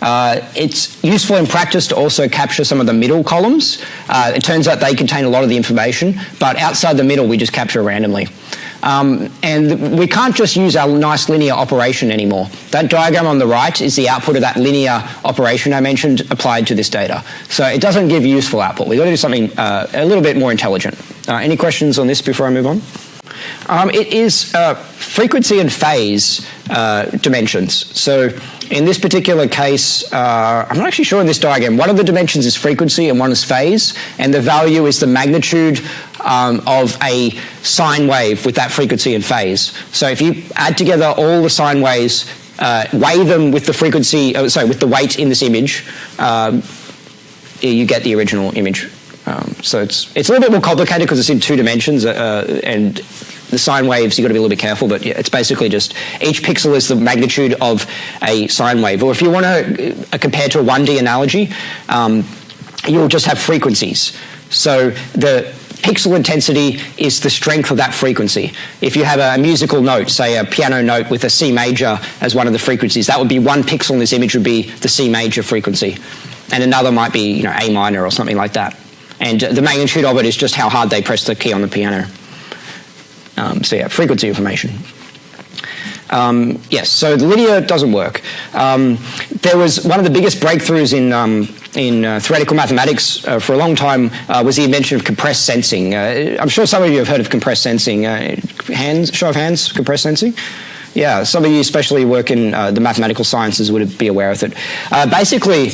It's useful in practice to also capture some of the middle columns. It turns out they contain a lot of the information, but outside the middle we just capture randomly. And we can't just use our nice linear operation anymore. That diagram on the right is the output of that linear operation I mentioned applied to this data. So it doesn't give useful output. We've got to do something a little bit more intelligent. Any questions on this before I move on? It is frequency and phase dimensions. So in this particular case, I'm not actually sure in this diagram, one of the dimensions is frequency and one is phase, and the value is the magnitude of a sine wave with that frequency and phase. So if you add together all the sine waves, weigh them with the frequency, with the weight in this image, you get the original image. So it's a little bit more complicated because it's in 2 dimensions, and the sine waves, you've got to be a little bit careful, but yeah, it's basically just each pixel is the magnitude of a sine wave. Or if you want to compare to a 1D analogy, you'll just have frequencies. So the pixel intensity is the strength of that frequency. If you have a musical note, say a piano note with a C major as one of the frequencies, that would be 1 pixel in this image would be the C major frequency. And another might be, A minor or something like that. And the magnitude of it is just how hard they press the key on the piano. So yeah, frequency information. Yes, so the linear doesn't work. There was one of the biggest breakthroughs in theoretical mathematics for a long time was the invention of compressed sensing. I'm sure some of you have heard of compressed sensing. Show of hands, compressed sensing? Yeah, some of you especially work in the mathematical sciences would be aware of it. Basically,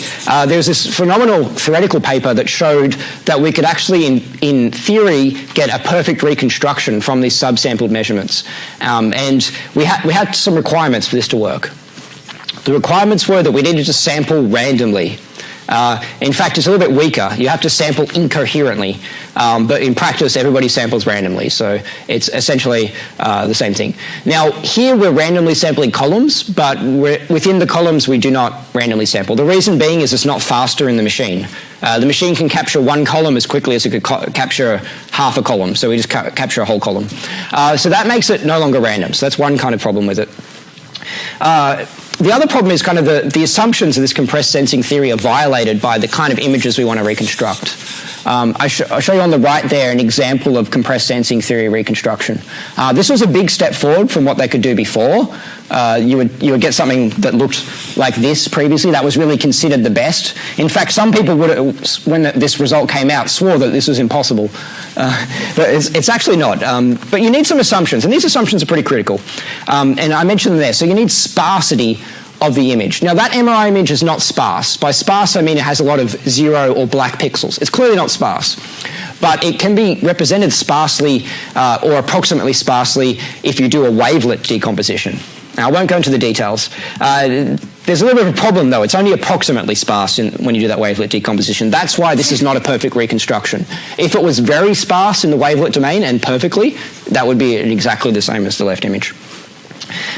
there's this phenomenal theoretical paper that showed that we could actually, in theory, get a perfect reconstruction from these subsampled measurements. And we had some requirements for this to work. The requirements were that we needed to sample randomly. In fact, it's a little bit weaker. You have to sample incoherently, but in practice, everybody samples randomly, so it's essentially the same thing. Now, here we're randomly sampling columns, but within the columns, we do not randomly sample. The reason being is it's not faster in the machine. The machine can capture 1 column as quickly as it could capture half a column, so we just capture a whole column. So that makes it no longer random, so that's one kind of problem with it. The other problem is kind of the assumptions of this compressed sensing theory are violated by the kind of images we want to reconstruct. I'll show you on the right there an example of compressed sensing theory reconstruction. This was a big step forward from what they could do before. You would get something that looked like this previously. That was really considered the best. In fact, some people would, when this result came out, swore that this was impossible. But it's actually not. But you need some assumptions, and these assumptions are pretty critical. And I mentioned them there. So you need sparsity of the image. Now, that MRI image is not sparse. By sparse, I mean it has a lot of 0 or black pixels. It's clearly not sparse. But it can be represented sparsely or approximately sparsely if you do a wavelet decomposition. Now, I won't go into the details. There's a little bit of a problem, though. It's only approximately sparse when you do that wavelet decomposition. That's why this is not a perfect reconstruction. If it was very sparse in the wavelet domain and perfectly, that would be exactly the same as the left image.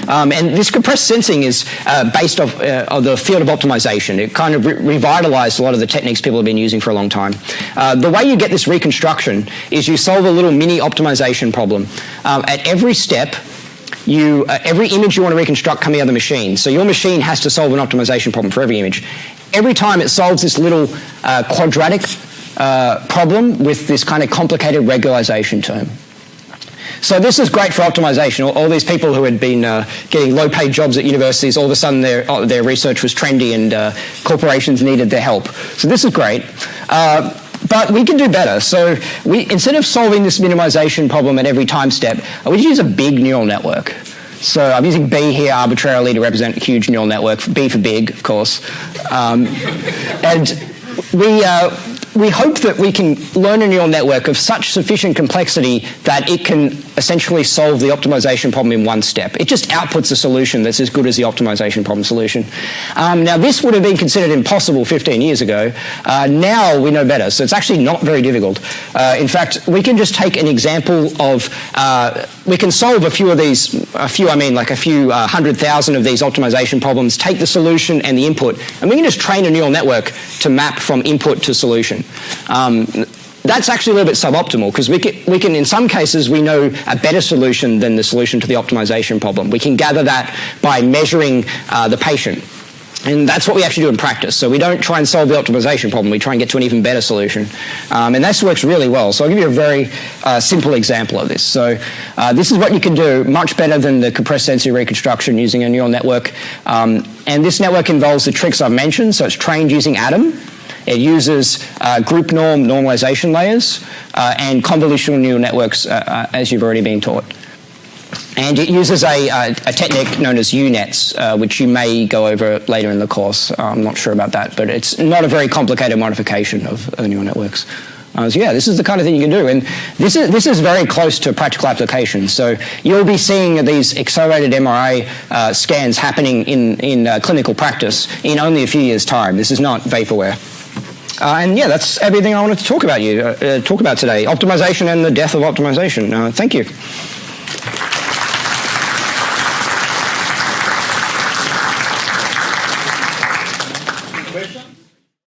And this compressed sensing is based off the field of optimization. It kind of revitalized a lot of the techniques people have been using for a long time. The way you get this reconstruction is you solve a little mini optimization problem. At every step, every image you want to reconstruct coming out of the machine. So your machine has to solve an optimization problem for every image. Every time it solves this little quadratic problem with this kind of complicated regularization term. So this is great for optimization. All these people who had been getting low-paid jobs at universities, all of a sudden their research was trendy and corporations needed their help. So this is great. But we can do better. So instead of solving this minimization problem at every time step, we just use a big neural network. So I'm using B here arbitrarily to represent a huge neural network, B for big, of course. And we hope that we can learn a neural network of such sufficient complexity that it can essentially solve the optimization problem in one step. It just outputs a solution that's as good as the optimization problem solution. Now, this would have been considered impossible 15 years ago. Now we know better, so it's actually not very difficult. In fact, we can just take an example of, we can solve a few 100,000 of these optimization problems, take the solution and the input, and we can just train a neural network to map from input to solution. That's actually a little bit suboptimal because we can, in some cases, we know a better solution than the solution to the optimization problem. We can gather that by measuring the patient. And that's what we actually do in practice. So we don't try and solve the optimization problem. We try and get to an even better solution. And this works really well. So I'll give you a very simple example of this. So this is what you can do much better than the compressed sensory reconstruction using a neural network. And this network involves the tricks I've mentioned. So it's trained using ADAM. It uses group norm normalization layers and convolutional neural networks, as you've already been taught. And it uses a technique known as UNets, which you may go over later in the course. I'm not sure about that, but it's not a very complicated modification of neural networks. So yeah, this is the kind of thing you can do. And this is very close to practical application. So you'll be seeing these accelerated MRI scans happening in clinical practice in only a few years' time. This is not vaporware. And yeah, that's everything I wanted to talk about today. Optimization and the death of optimization. Thank you.
Question?